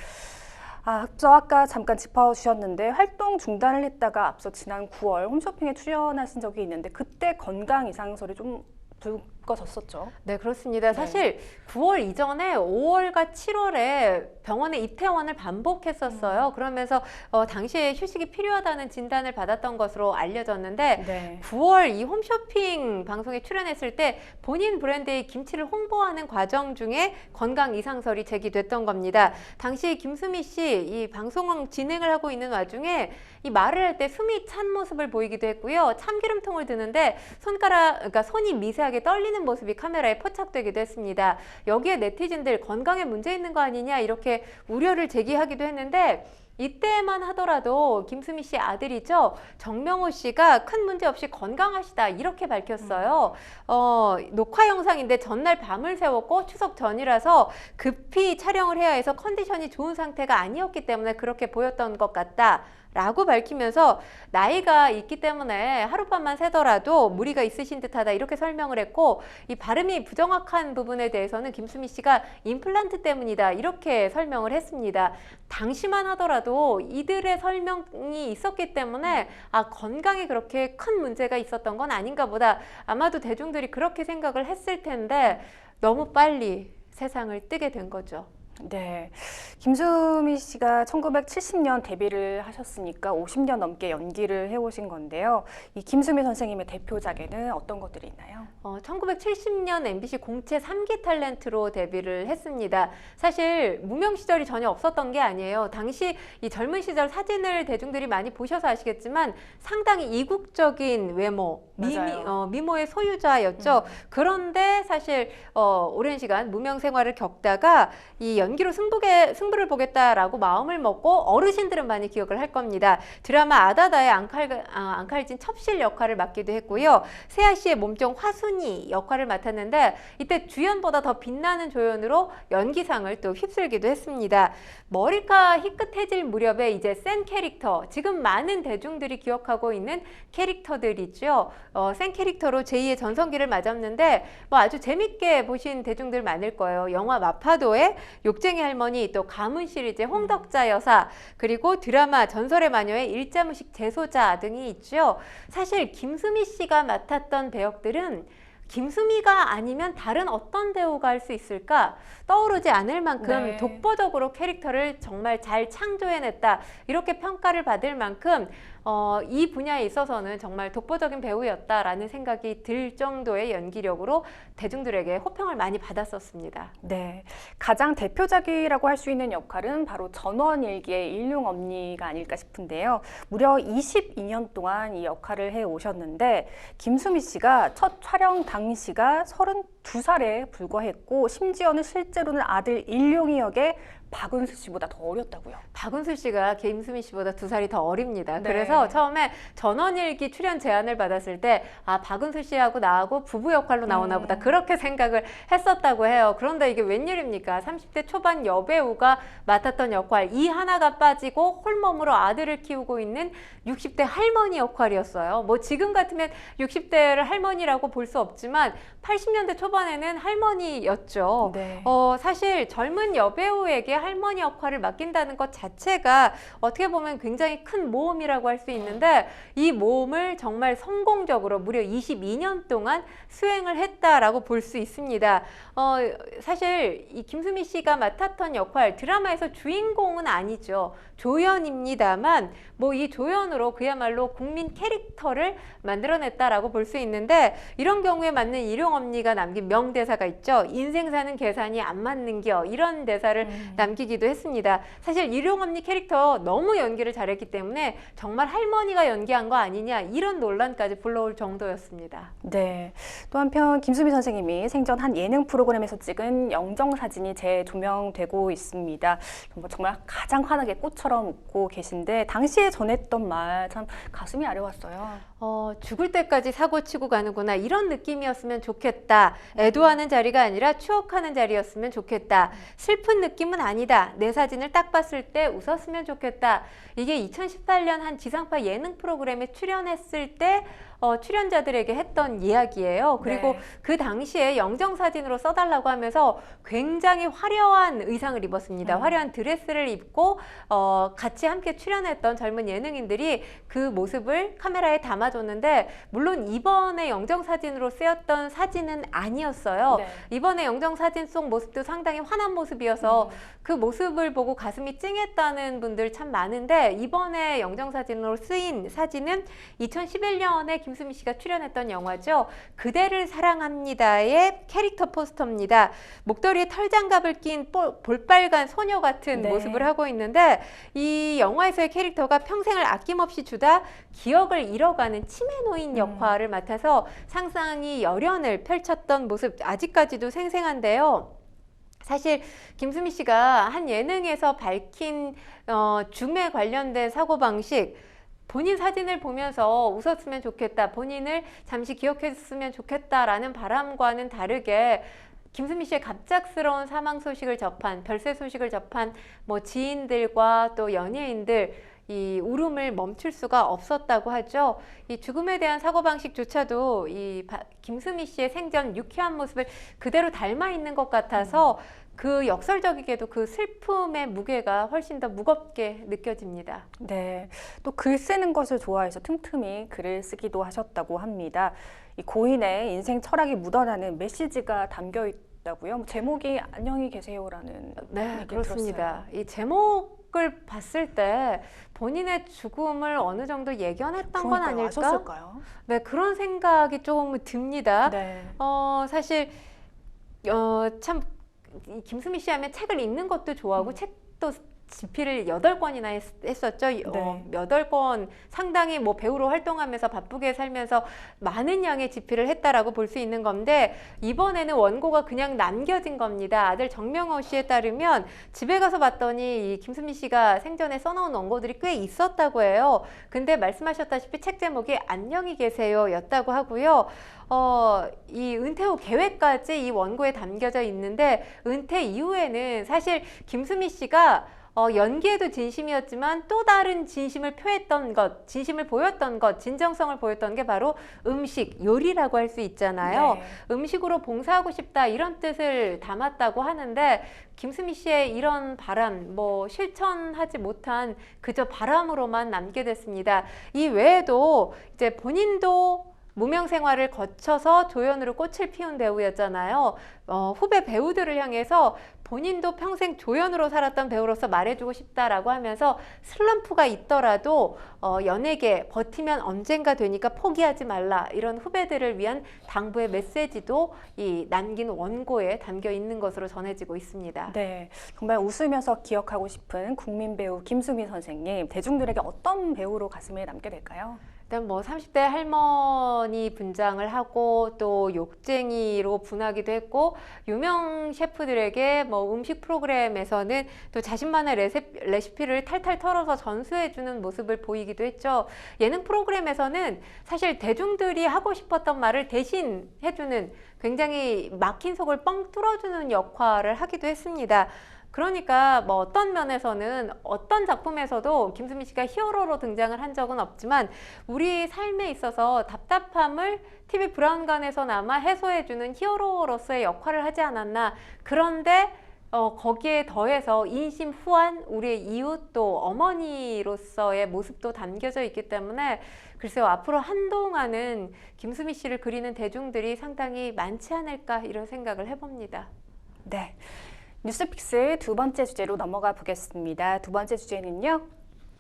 저 아까 잠깐 짚어주셨는데 활동 중단을 했다가 앞서 지난 9월 홈쇼핑에 출연하신 적이 있는데 그때 건강 이상설이 좀 붉어졌었죠. 네, 그렇습니다. 네. 사실 9월 이전에 5월과 7월에 병원에 입퇴원을 반복했었어요. 그러면서 당시에 휴식이 필요하다는 진단을 받았던 것으로 알려졌는데 네. 9월 이 홈쇼핑 방송에 출연했을 때 본인 브랜드의 김치를 홍보하는 과정 중에 건강 이상설이 제기됐던 겁니다. 당시 김수미 씨 이 방송 진행을 하고 있는 와중에 이 말을 할 때 숨이 찬 모습을 보이기도 했고요. 참기름통을 드는데 그러니까 손이 미세하게 떨리는 모습이 카메라에 포착되기도 했습니다. 여기에 네티즌들 건강에 문제 있는 거 아니냐 이렇게 우려를 제기하기도 했는데 이때만 하더라도 김수미 씨 아들이죠. 정명호 씨가 큰 문제 없이 건강하시다 이렇게 밝혔어요. 녹화 영상인데 전날 밤을 새웠고 추석 전이라서 급히 촬영을 해야 해서 컨디션이 좋은 상태가 아니었기 때문에 그렇게 보였던 것 같다. 라고 밝히면서 나이가 있기 때문에 하룻밤만 새더라도 무리가 있으신 듯하다 이렇게 설명을 했고 이 발음이 부정확한 부분에 대해서는 김수미 씨가 임플란트 때문이다 이렇게 설명을 했습니다. 당시만 하더라도 이들의 설명이 있었기 때문에 건강에 그렇게 큰 문제가 있었던 건 아닌가 보다. 아마도 대중들이 그렇게 생각을 했을 텐데 너무 빨리 세상을 뜨게 된 거죠. 네, 김수미 씨가 1970년 데뷔를 하셨으니까 50년 넘게 연기를 해오신 건데요. 이 김수미 선생님의 대표작에는 어떤 것들이 있나요? 1970년 MBC 공채 3기 탤런트로 데뷔를 했습니다. 사실 무명 시절이 전혀 없었던 게 아니에요. 당시 이 젊은 시절 사진을 대중들이 많이 보셔서 아시겠지만 상당히 이국적인 외모, 미모의 소유자였죠. 그런데 사실 오랜 시간 무명 생활을 겪다가 이 연기로 승부를 보겠다라고 마음을 먹고 어르신들은 많이 기억을 할 겁니다. 드라마 아다다의 앙칼진 첩실 역할을 맡기도 했고요. 세아 씨의 몸종 화순이 역할을 맡았는데 이때 주연보다 더 빛나는 조연으로 연기상을 또 휩쓸기도 했습니다. 머리가 희끗해질 무렵에 이제 센 캐릭터, 지금 많은 대중들이 기억하고 있는 캐릭터들이죠. 센 캐릭터로 제2의 전성기를 맞았는데 아주 재밌게 보신 대중들 많을 거예요. 영화 마파도의 욕쟁이 할머니, 또 가문 시리즈의 홍덕자 여사, 그리고 드라마 전설의 마녀의 일자무식 재소자 등이 있죠. 사실 김수미 씨가 맡았던 배역들은 김수미가 아니면 다른 어떤 배우가 할 수 있을까 떠오르지 않을 만큼 독보적으로 캐릭터를 정말 잘 창조해냈다 이렇게 평가를 받을 만큼 이 분야에 있어서는 정말 독보적인 배우였다라는 생각이 들 정도의 연기력으로 대중들에게 호평을 많이 받았었습니다. 네, 가장 대표작이라고 할 수 있는 역할은 바로 전원일기의 일용엄니가 아닐까 싶은데요. 무려 22년 동안 이 역할을 해오셨는데 김수미 씨가 첫 촬영 당시가 32살에 불과했고 심지어는 실제로는 아들 일용이 역에 박은수 씨보다 더 어렸다고요. 박은수 씨가 김수미 씨보다 2살이 더 어립니다. 네. 그래서 처음에 전원일기 출연 제안을 받았을 때 박은수 씨하고 나하고 부부 역할로 나오나 보다 그렇게 생각을 했었다고 해요. 그런데 이게 웬일입니까? 30대 초반 여배우가 맡았던 역할 이 하나가 빠지고 홀몸으로 아들을 키우고 있는 60대 할머니 역할이었어요. 지금 같으면 60대를 할머니라고 볼 수 없지만 80년대 초반에는 할머니였죠. 네. 사실 젊은 여배우에게 할머니 역할을 맡긴다는 것 자체가 어떻게 보면 굉장히 큰 모험이라고 할 수 있는데 이 모험을 정말 성공적으로 무려 22년 동안 수행을 했다라고 볼 수 있습니다. 사실 이 김수미 씨가 맡았던 역할 드라마에서 주인공은 아니죠. 조연입니다만 이 조연으로 그야말로 국민 캐릭터를 만들어냈다라고 볼 수 있는데 이런 경우에 맞는 일용엄니가 남긴 명대사가 있죠. 인생 사는 계산이 안 맞는겨 이런 대사를 남기기도 했습니다. 사실 일용엄니 캐릭터 너무 연기를 잘했기 때문에 정말 할머니가 연기한 거 아니냐 이런 논란까지 불러올 정도였습니다. 네. 또 한편 김수미 선생님이 생전 한 예능 프로그램에서 찍은 영정사진이 재조명되고 있습니다. 정말 가장 환하게 꽃처럼 웃고 계신데 당시에 전했던 말 참 가슴이 아려웠어요. 죽을 때까지 사고 치고 가는구나 이런 느낌이었으면 좋겠다. 애도하는 자리가 아니라 추억하는 자리였으면 좋겠다. 슬픈 느낌은 아니다. 내 사진을 딱 봤을 때 웃었으면 좋겠다. 이게 2018년 한 지상파 예능 프로그램에 출연했을 때 출연자들에게 했던 이야기예요. 그리고 네. 그 당시에 영정사진으로 써달라고 하면서 굉장히 화려한 의상을 입었습니다. 화려한 드레스를 입고 같이 함께 출연했던 젊은 예능인들이 그 모습을 카메라에 담아줬는데 물론 이번에 영정사진으로 쓰였던 사진은 아니었어요. 네. 이번에 영정사진 속 모습도 상당히 환한 모습이어서 그 모습을 보고 가슴이 찡했다는 분들 참 많은데 이번에 영정사진으로 쓰인 사진은 2011년에 김수미 씨가 출연했던 영화죠. 그대를 사랑합니다의 캐릭터 포스터입니다. 목도리에 털장갑을 낀 볼빨간 소녀 같은 네. 모습을 하고 있는데 이 영화에서의 캐릭터가 평생을 아낌없이 주다 기억을 잃어가는 치매 노인 역할을 맡아서 상상이 열연을 펼쳤던 모습 아직까지도 생생한데요. 사실 김수미 씨가 한 예능에서 밝힌 죽음에 관련된 사고방식 본인 사진을 보면서 웃었으면 좋겠다, 본인을 잠시 기억했으면 좋겠다라는 바람과는 다르게 김수미 씨의 갑작스러운 사망 소식을 접한, 별세 소식을 접한 뭐 지인들과 또 연예인들 이 울음을 멈출 수가 없었다고 하죠. 이 죽음에 대한 사고방식조차도 김수미 씨의 생전 유쾌한 모습을 그대로 닮아 있는 것 같아서 그 역설적이게도 그 슬픔의 무게가 훨씬 더 무겁게 느껴집니다. 네, 또 글 쓰는 것을 좋아해서 틈틈이 글을 쓰기도 하셨다고 합니다. 이 고인의 인생 철학이 묻어나는 메시지가 담겨 있다고요? 제목이 안녕히 계세요라는 네, 얘기 그렇습니다. 들었어요. 이 제목을 봤을 때 본인의 죽음을 어느 정도 예견했던 건 그러니까요, 아닐까? 아셨을까요? 네, 그런 생각이 조금 듭니다. 네. 사실 참 이 김수미 씨 하면 책을 읽는 것도 좋아하고 책도 집필을 8권이나 했었죠. 네. 8권 상당히 뭐 배우로 활동하면서 바쁘게 살면서 많은 양의 집필을 했다라고 볼 수 있는 건데 이번에는 원고가 그냥 남겨진 겁니다. 아들 정명호 씨에 따르면 집에 가서 봤더니 이 김수미 씨가 생전에 써놓은 원고들이 꽤 있었다고 해요. 근데 말씀하셨다시피 책 제목이 안녕히 계세요 였다고 하고요. 이 은퇴 후 계획까지 이 원고에 담겨져 있는데 은퇴 이후에는 사실 김수미 씨가 연기에도 진심이었지만 또 다른 진심을 표했던 것, 진심을 보였던 것, 진정성을 보였던 게 바로 음식, 요리라고 할 수 있잖아요. 네. 음식으로 봉사하고 싶다 이런 뜻을 담았다고 하는데 김수미 씨의 이런 바람, 뭐 실천하지 못한 그저 바람으로만 남게 됐습니다. 이 외에도 이제 본인도 무명 생활을 거쳐서 조연으로 꽃을 피운 배우였잖아요. 후배 배우들을 향해서 본인도 평생 조연으로 살았던 배우로서 말해주고 싶다라고 하면서 슬럼프가 있더라도 연예계 버티면 언젠가 되니까 포기하지 말라 이런 후배들을 위한 당부의 메시지도 이 남긴 원고에 담겨 있는 것으로 전해지고 있습니다. 네, 정말 웃으면서 기억하고 싶은 국민 배우 김수미 선생님, 대중들에게 어떤 배우로 가슴에 남게 될까요? 일단 뭐 30대 할머니 분장을 하고 또 욕쟁이로 분하기도 했고 유명 셰프들에게 뭐 음식 프로그램에서는 또 자신만의 레시피를 탈탈 털어서 전수해주는 모습을 보이기도 했죠. 예능 프로그램에서는 사실 대중들이 하고 싶었던 말을 대신 해주는 굉장히 막힌 속을 뻥 뚫어주는 역할을 하기도 했습니다. 그러니까 뭐 어떤 면에서는 어떤 작품에서도 김수미 씨가 히어로로 등장을 한 적은 없지만 우리 삶에 있어서 답답함을 TV 브라운관에서나마 해소해주는 히어로로서의 역할을 하지 않았나. 그런데 거기에 더해서 인심 후한 우리의 이웃 또 어머니로서의 모습도 담겨져 있기 때문에 글쎄요, 앞으로 한동안은 김수미 씨를 그리는 대중들이 상당히 많지 않을까 이런 생각을 해봅니다. 네. 뉴스픽스 두 번째 주제로 넘어가 보겠습니다. 두 번째 주제는요.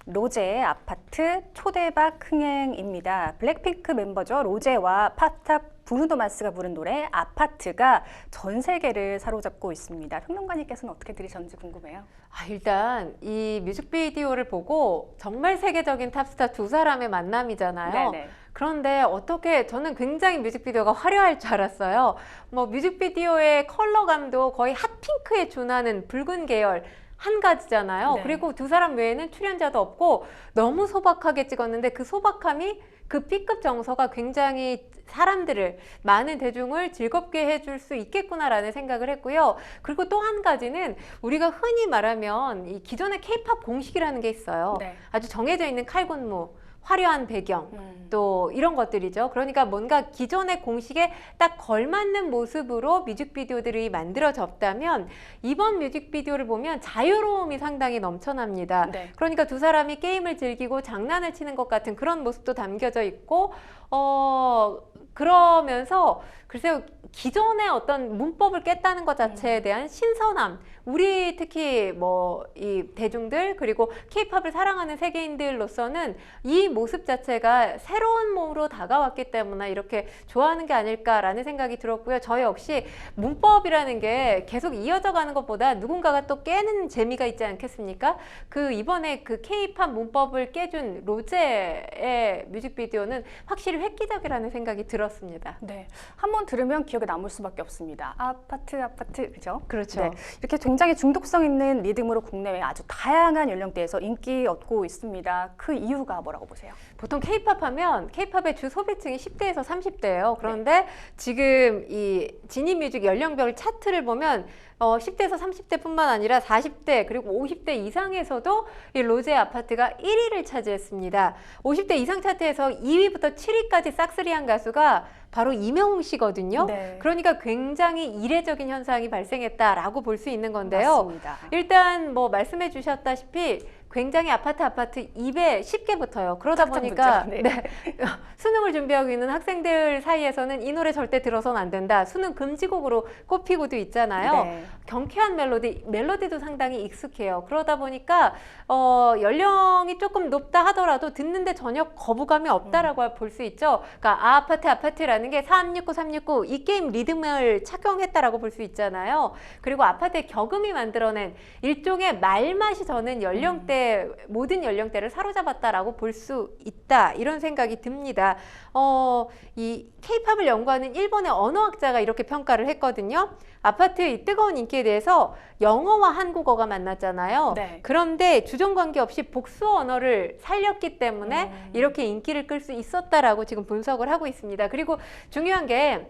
로제의 아파트 초대박 흥행입니다. 블랙핑크 멤버죠. 로제와 팝스타 브루노 마스가 부른 노래 아파트가 전 세계를 사로잡고 있습니다. 평론가님께서는 어떻게 들으셨는지 궁금해요. 일단 이 뮤직비디오를 보고 정말 세계적인 탑스타 두 사람의 만남이잖아요. 네네. 그런데 어떻게 저는 굉장히 뮤직비디오가 화려할 줄 알았어요. 뭐 뮤직비디오의 컬러감도 거의 핫핑크에 준하는 붉은 계열 한 가지잖아요. 네. 그리고 두 사람 외에는 출연자도 없고 너무 소박하게 찍었는데 그 소박함이 그 B급 정서가 굉장히 사람들을 많은 대중을 즐겁게 해줄 수 있겠구나라는 생각을 했고요. 그리고 또 한 가지는 우리가 흔히 말하면 이 기존의 K-팝 공식이라는 게 있어요. 네. 아주 정해져 있는 칼군무. 화려한 배경, 또 이런 것들이죠. 그러니까 뭔가 기존의 공식에 딱 걸맞는 모습으로 뮤직비디오들이 만들어졌다면 이번 뮤직비디오를 보면 자유로움이 상당히 넘쳐납니다. 네. 그러니까 두 사람이 게임을 즐기고 장난을 치는 것 같은 그런 모습도 담겨져 있고 그러면서 글쎄요, 기존의 어떤 문법을 깼다는 것 자체에 대한 신선함, 우리 특히 뭐 이 대중들 그리고 케이팝을 사랑하는 세계인들로서는 이 모습 자체가 새로운 몸으로 다가왔기 때문에 이렇게 좋아하는 게 아닐까라는 생각이 들었고요. 저 역시 문법이라는 게 계속 이어져 가는 것보다 누군가가 또 깨는 재미가 있지 않겠습니까? 그 이번에 그 케이팝 문법을 깨준 로제의 뮤직비디오는 확실히 획기적이라는 생각이 들었습니다. 네, 한번 들으면 기억에 남을 수밖에 없습니다. 아파트, 그죠? 그렇죠. 네, 이렇게 굉장히 중독성 있는 리듬으로 국내외 아주 다양한 연령대에서 인기 얻고 있습니다. 그 이유가 뭐라고 보세요? 보통 케이팝 하면 케이팝의 주 소비층이 10대에서 30대예요. 그런데 지금 이 지니뮤직 연령별 차트를 보면 10대에서 30대뿐만 아니라 40대 그리고 50대 이상에서도 이 로제 아파트가 1위를 차지했습니다. 50대 이상 차트에서 2위부터 7위까지 싹쓸이한 가수가 바로 이명웅 씨거든요. 네. 그러니까 굉장히 이례적인 현상이 발생했다라고 볼 수 있는 건데요. 맞습니다. 일단 뭐 말씀해 주셨다시피 굉장히 아파트 입에 쉽게 붙어요. 그러다 착착 보니까 붙죠. 네. 네. 수능을 준비하고 있는 학생들 사이에서는 이 노래 절대 들어서는 안 된다. 수능 금지곡으로 꼽히고도 있잖아요. 네. 경쾌한 멜로디도 상당히 익숙해요. 그러다 보니까 연령이 조금 높다 하더라도 듣는데 전혀 거부감이 없다라고 볼 수 있죠. 그러니까 아파트라는 게 369 이 게임 리듬을 착용했다라고 볼 수 있잖아요. 그리고 아파트의 격음이 만들어낸 일종의 말맛이 저는 모든 연령대를 사로잡았다라고 볼 수 있다. 이런 생각이 듭니다. 이 케이팝을 연구하는 일본의 언어학자가 이렇게 평가를 했거든요. 아파트의 이 뜨거운 인기에 대해서 영어와 한국어가 만났잖아요. 네. 그런데 주종 관계없이 복수 언어를 살렸기 때문에 이렇게 인기를 끌 수 있었다라고 지금 분석을 하고 있습니다. 그리고 중요한 게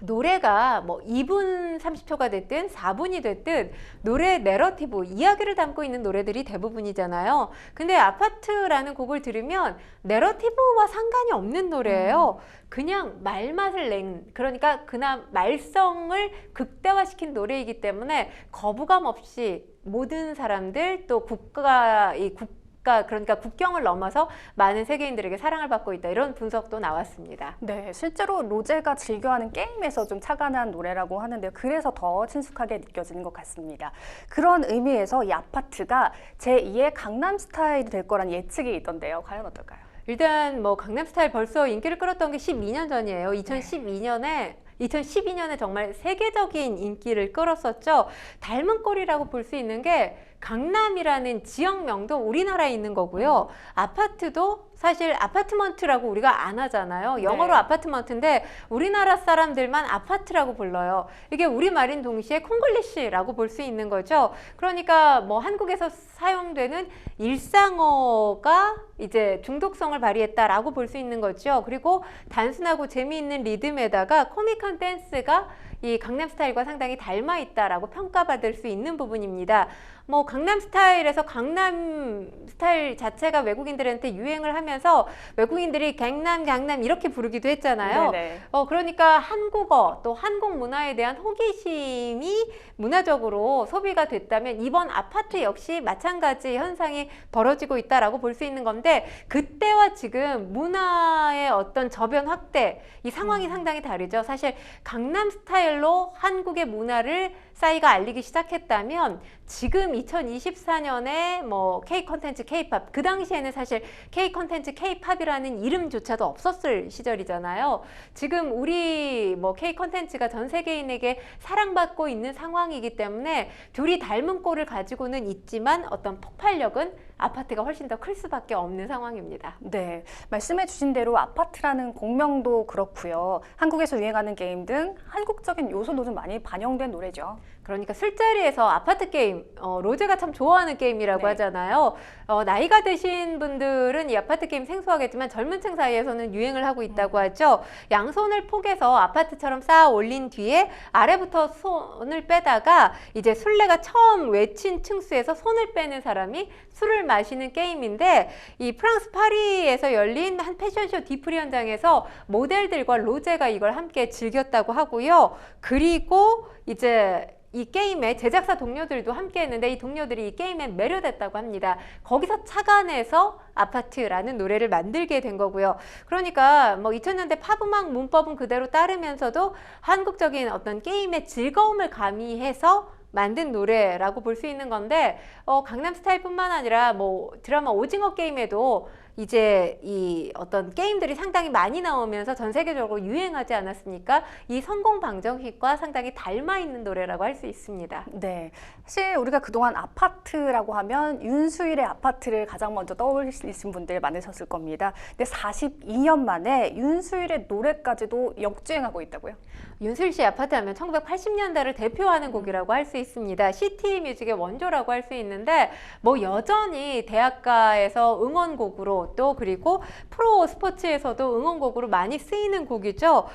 노래가 뭐 2분 30초가 됐든 4분이 됐든 노래 내러티브, 이야기를 담고 있는 노래들이 대부분이잖아요. 근데 아파트라는 곡을 들으면 내러티브와 상관이 없는 노래예요. 그냥 말맛을 그러니까 그냥 말썽을 극대화시킨 노래이기 때문에 거부감 없이 모든 사람들 또 그러니까 국경을 넘어서 많은 세계인들에게 사랑을 받고 있다. 이런 분석도 나왔습니다. 네, 실제로 로제가 즐겨하는 게임에서 좀 착안한 노래라고 하는데요. 그래서 더 친숙하게 느껴지는 것 같습니다. 그런 의미에서 이 아파트가 제2의 강남스타일이 될 거란 예측이 있던데요. 과연 어떨까요? 일단 뭐 강남스타일 벌써 인기를 끌었던 게 12년 전이에요. 2012년에 정말 세계적인 인기를 끌었었죠. 닮은 꼴이라고 볼 수 있는 게 강남이라는 지역명도 우리나라에 있는 거고요. 아파트도 사실 아파트먼트라고 우리가 안 하잖아요. 영어로 네. 아파트먼트인데 우리나라 사람들만 아파트라고 불러요. 이게 우리말인 동시에 콩글리시라고 볼 수 있는 거죠. 그러니까 뭐 한국에서 사용되는 일상어가 이제 중독성을 발휘했다라고 볼 수 있는 거죠. 그리고 단순하고 재미있는 리듬에다가 코믹한 댄스가 이 강남 스타일과 상당히 닮아 있다라고 평가받을 수 있는 부분입니다. 뭐 강남 스타일에서 강남 스타일 자체가 외국인들한테 유행을 하면서 외국인들이 강남 이렇게 부르기도 했잖아요. 네네. 그러니까 한국어 또 한국 문화에 대한 호기심이 문화적으로 소비가 됐다면 이번 아파트 역시 마찬가지 현상이 벌어지고 있다라고 볼 수 있는 건데 그때와 지금 문화의 어떤 저변 확대 이 상황이 상당히 다르죠. 사실 강남 스타일로 한국의 문화를 싸이가 알리기 시작했다면 지금 2024년에 뭐 K 컨텐츠 K팝 그 당시에는 사실 K 컨텐츠 K팝이라는 이름조차도 없었을 시절이잖아요. 지금 우리 뭐 K 컨텐츠가 전 세계인에게 사랑받고 있는 상황이기 때문에 둘이 닮은 꼴을 가지고는 있지만 어떤 폭발력은 아파트가 훨씬 더 클 수밖에 없는 상황입니다. 네, 말씀해 주신 대로 아파트라는 공명도 그렇고요. 한국에서 유행하는 게임 등 한국적인 요소도 좀 많이 반영된 노래죠. 그러니까 술자리에서 아파트 게임, 로제가 참 좋아하는 게임이라고 네. 하잖아요. 나이가 드신 분들은 이 아파트 게임 생소하겠지만 젊은 층 사이에서는 유행을 하고 있다고 하죠. 양손을 포개서 아파트처럼 쌓아 올린 뒤에 아래부터 손을 빼다가 이제 술래가 처음 외친 층수에서 손을 빼는 사람이 술을 술을 마시는 게임인데 이 프랑스 파리에서 열린 한 패션쇼 뒤풀이 현장에서 모델들과 로제가 이걸 함께 즐겼다고 하고요. 그리고 이제 이 게임에 제작사 동료들도 함께 했는데 이 동료들이 이 게임에 매료됐다고 합니다. 거기서 착안해서 아파트라는 노래를 만들게 된 거고요. 그러니까 뭐 2000년대 팝음악 문법은 그대로 따르면서도 한국적인 어떤 게임의 즐거움을 가미해서 만든 노래라고 볼 수 있는 건데 강남스타일뿐만 아니라 뭐 드라마 오징어 게임에도 이제 이 어떤 게임들이 상당히 많이 나오면서 전 세계적으로 유행하지 않았습니까? 이 성공 방정식과 상당히 닮아 있는 노래라고 할 수 있습니다. 네, 사실 우리가 그동안 아파트라고 하면 윤수일의 아파트를 가장 먼저 떠올리신 분들 많으셨을 겁니다. 근데 42년 만에 윤수일의 노래까지도 역주행하고 있다고요? 윤수일 씨 아파트 하면 1980년대를 대표하는 곡이라고 할 수 있습니다. 시티 뮤직의 원조라고 할 수 있는데 뭐 여전히 대학가에서 응원곡으로 또 그리고 프로 스포츠에서도 응원곡으로 많이 쓰이는 곡이죠.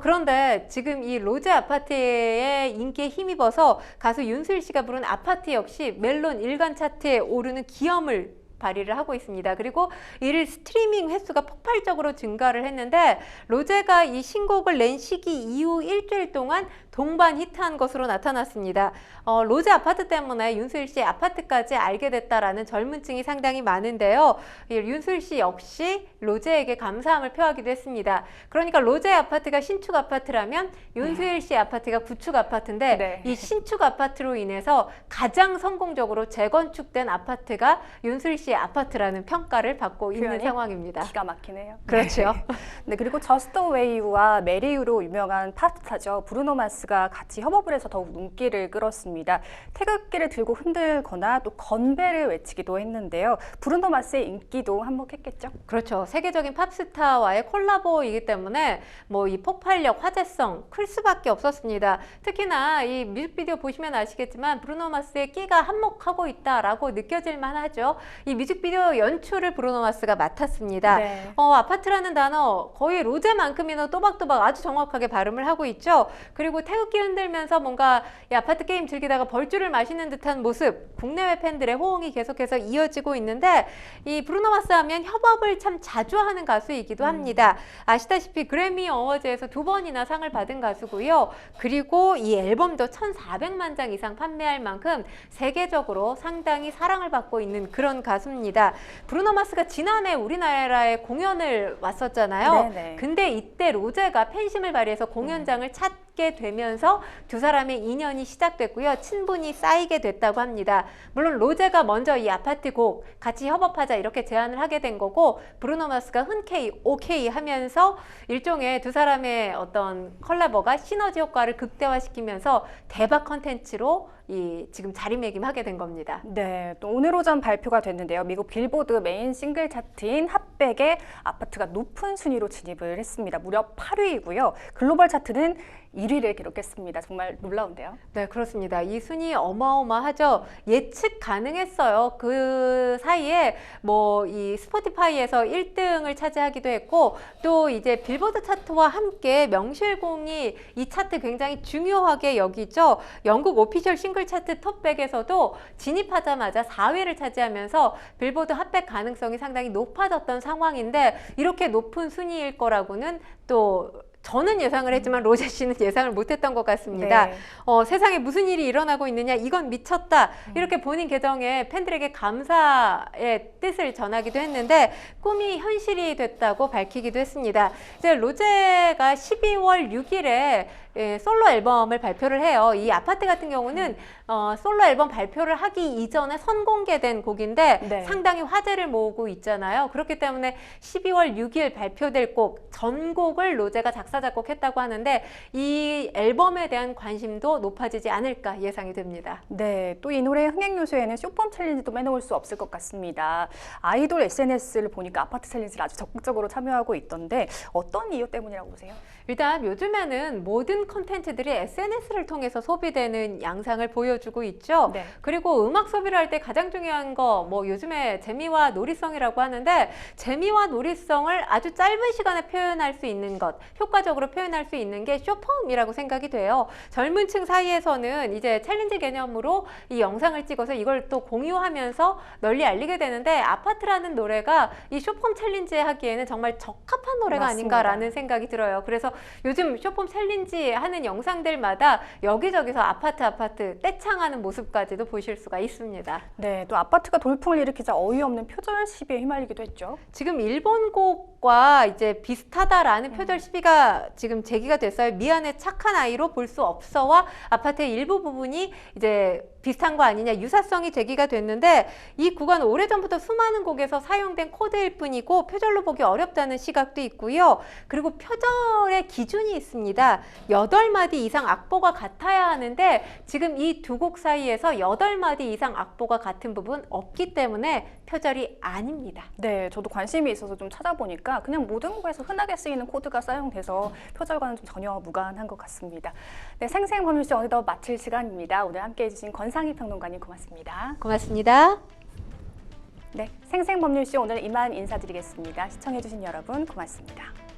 그런데 지금 이 로제 아파트의 인기에 힘입어서 가수 윤수일 씨가 부른 아파트 역시 멜론 일간 차트에 오르는 기염을 발휘를 하고 있습니다. 그리고 이를 스트리밍 횟수가 폭발적으로 증가를 했는데 로제가 이 신곡을 낸 시기 이후 일주일 동안 동반 히트한 것으로 나타났습니다. 로제 아파트 때문에 윤수일 씨의 아파트까지 알게 됐다라는 젊은 층이 상당히 많은데요. 윤수일 씨 역시 로제에게 감사함을 표하기도 했습니다. 그러니까 로제 아파트가 신축 아파트라면 윤수일 씨 아파트가 구축 아파트인데 네. 이 신축 아파트로 인해서 가장 성공적으로 재건축된 아파트가 윤수일 씨의 아파트라는 평가를 받고 있는 표현이 상황입니다. 기가 막히네요. 그렇죠. 네, 그리고 저스트 웨이유와 메리유로 유명한 팝스타죠. 브루노 마스가 같이 협업을 해서 더욱 눈길을 끌었습니다. 태극기를 들고 흔들거나 또 건배를 외치기도 했는데요. 브루노 마스의 인기도 한몫했겠죠? 그렇죠. 세계적인 팝스타와의 콜라보이기 때문에 뭐 이 폭발력, 화제성 클 수밖에 없었습니다. 특히나 이 뮤직비디오 보시면 아시겠지만 브루노 마스의 끼가 한몫하고 있다라고 느껴질 만하죠. 이 뮤직비디오 연출을 브루노 마스가 맡았습니다. 네. 아파트라는 단어 거의 로제만큼이나 또박또박 아주 정확하게 발음을 하고 있죠. 그리고 태극기 흔들면서 뭔가 이 아파트 게임 즐기다가 벌주를 마시는 듯한 모습, 국내외 팬들의 호응이 계속해서 이어지고 있는데 이 브루노 마스 하면 협업을 참 자주 하는 가수이기도 합니다. 아시다시피 그래미 어워즈에서 2번이나 상을 받은 가수고요. 그리고 이 앨범도 1,400만 장 이상 판매할 만큼 세계적으로 상당히 사랑을 받고 있는 그런 가수입니다. 브루노 마스가 지난해 우리나라에 공연을 왔었잖아요. 네네. 근데 이때 로제가 팬심을 발휘해서 공연장을 찾게 되면서 두 사람의 인연이 시작됐고요. 친분이 쌓이게 됐다고 합니다. 물론 로제가 먼저 이 아파트 곡 같이 협업하자 이렇게 제안을 하게 된 거고 브루노 마스가 흔쾌히 오케이 하면서 일종의 두 사람의 어떤 컬라보가 시너지 효과를 극대화시키면서 대박 컨텐츠로 지금 자리매김하게 된 겁니다. 네, 또 오늘 오전 발표가 됐는데요. 미국 빌보드 메인 싱글 차트인 핫백에 아파트가 높은 순위로 진입을 했습니다. 무려 8위이고요. 글로벌 차트는 1위를 기록했습니다. 정말 놀라운데요. 네, 그렇습니다. 이 순위 어마어마하죠. 예측 가능했어요. 그 사이에 뭐 이 스포티파이에서 1등을 차지하기도 했고 또 이제 빌보드 차트와 함께 명실공히 이 차트 굉장히 중요하게 여기죠. 영국 오피셜 싱글 차트 톱백에서도 진입하자마자 4위를 차지하면서 빌보드 핫백 가능성이 상당히 높아졌던 상황인데 이렇게 높은 순위일 거라고는 또 저는 예상을 했지만 로제 씨는 예상을 못했던 것 같습니다. 네. 세상에 무슨 일이 일어나고 있느냐, 이건 미쳤다. 이렇게 본인 계정에 팬들에게 감사의 뜻을 전하기도 했는데 꿈이 현실이 됐다고 밝히기도 했습니다. 이제 로제가 12월 6일에 솔로 앨범을 발표를 해요. 이 아파트 같은 경우는 솔로 앨범 발표를 하기 이전에 선공개된 곡인데 네. 상당히 화제를 모으고 있잖아요. 그렇기 때문에 12월 6일 발표될 곡 전곡을 로제가 작사 작곡했다고 하는데 이 앨범에 대한 관심도 높아지지 않을까 예상이 됩니다. 네, 또 이 노래의 흥행 요소에는 쇼폼 챌린지도 빼놓을 수 없을 것 같습니다. 아이돌 SNS를 보니까 아파트 챌린지를 아주 적극적으로 참여하고 있던데 어떤 이유 때문이라고 보세요? 일단 요즘에는 모든 많은 콘텐츠들이 SNS를 통해서 소비되는 양상을 보여주고 있죠. 네. 그리고 음악 소비를 할 때 가장 중요한 거 뭐 요즘에 재미와 놀이성이라고 하는데 재미와 놀이성을 아주 짧은 시간에 표현할 수 있는 것, 효과적으로 표현할 수 있는 게 쇼폼이라고 생각이 돼요. 젊은 층 사이에서는 이제 챌린지 개념으로 이 영상을 찍어서 이걸 또 공유하면서 널리 알리게 되는데 아파트라는 노래가 이 쇼폼 챌린지 하기에는 정말 적합한 노래가 맞습니다. 아닌가라는 생각이 들어요. 그래서 요즘 쇼폼 챌린지 하는 영상들마다 여기저기서 아파트 떼창하는 모습까지도 보실 수가 있습니다. 네, 또 아파트가 돌풍을 일으키자 어이없는 표절 시비에 휘말리기도 했죠. 지금 일본 곡과 이제 비슷하다라는 표절 시비가 지금 제기가 됐어요. 미안해 착한 아이로 볼 수 없어와 아파트의 일부 부분이 이제 비슷한 거 아니냐 유사성이 제기가 됐는데 이 구간은 오래전부터 수많은 곡에서 사용된 코드일 뿐이고 표절로 보기 어렵다는 시각도 있고요. 그리고 표절의 기준이 있습니다. 8마디 이상 악보가 같아야 하는데 지금 이 두 곡 사이에서 8마디 이상 악보가 같은 부분 없기 때문에 표절이 아닙니다. 네, 저도 관심이 있어서 좀 찾아보니까 그냥 모든 곡에서 흔하게 쓰이는 코드가 사용돼서 표절과는 좀 전혀 무관한 것 같습니다. 네, 생생법률쇼 어느덧 마칠 시간입니다. 오늘 함께해 주신 권상희 평론가님 고맙습니다. 고맙습니다. 네, 생생법률쇼 오늘 이만 인사드리겠습니다. 시청해 주신 여러분 고맙습니다.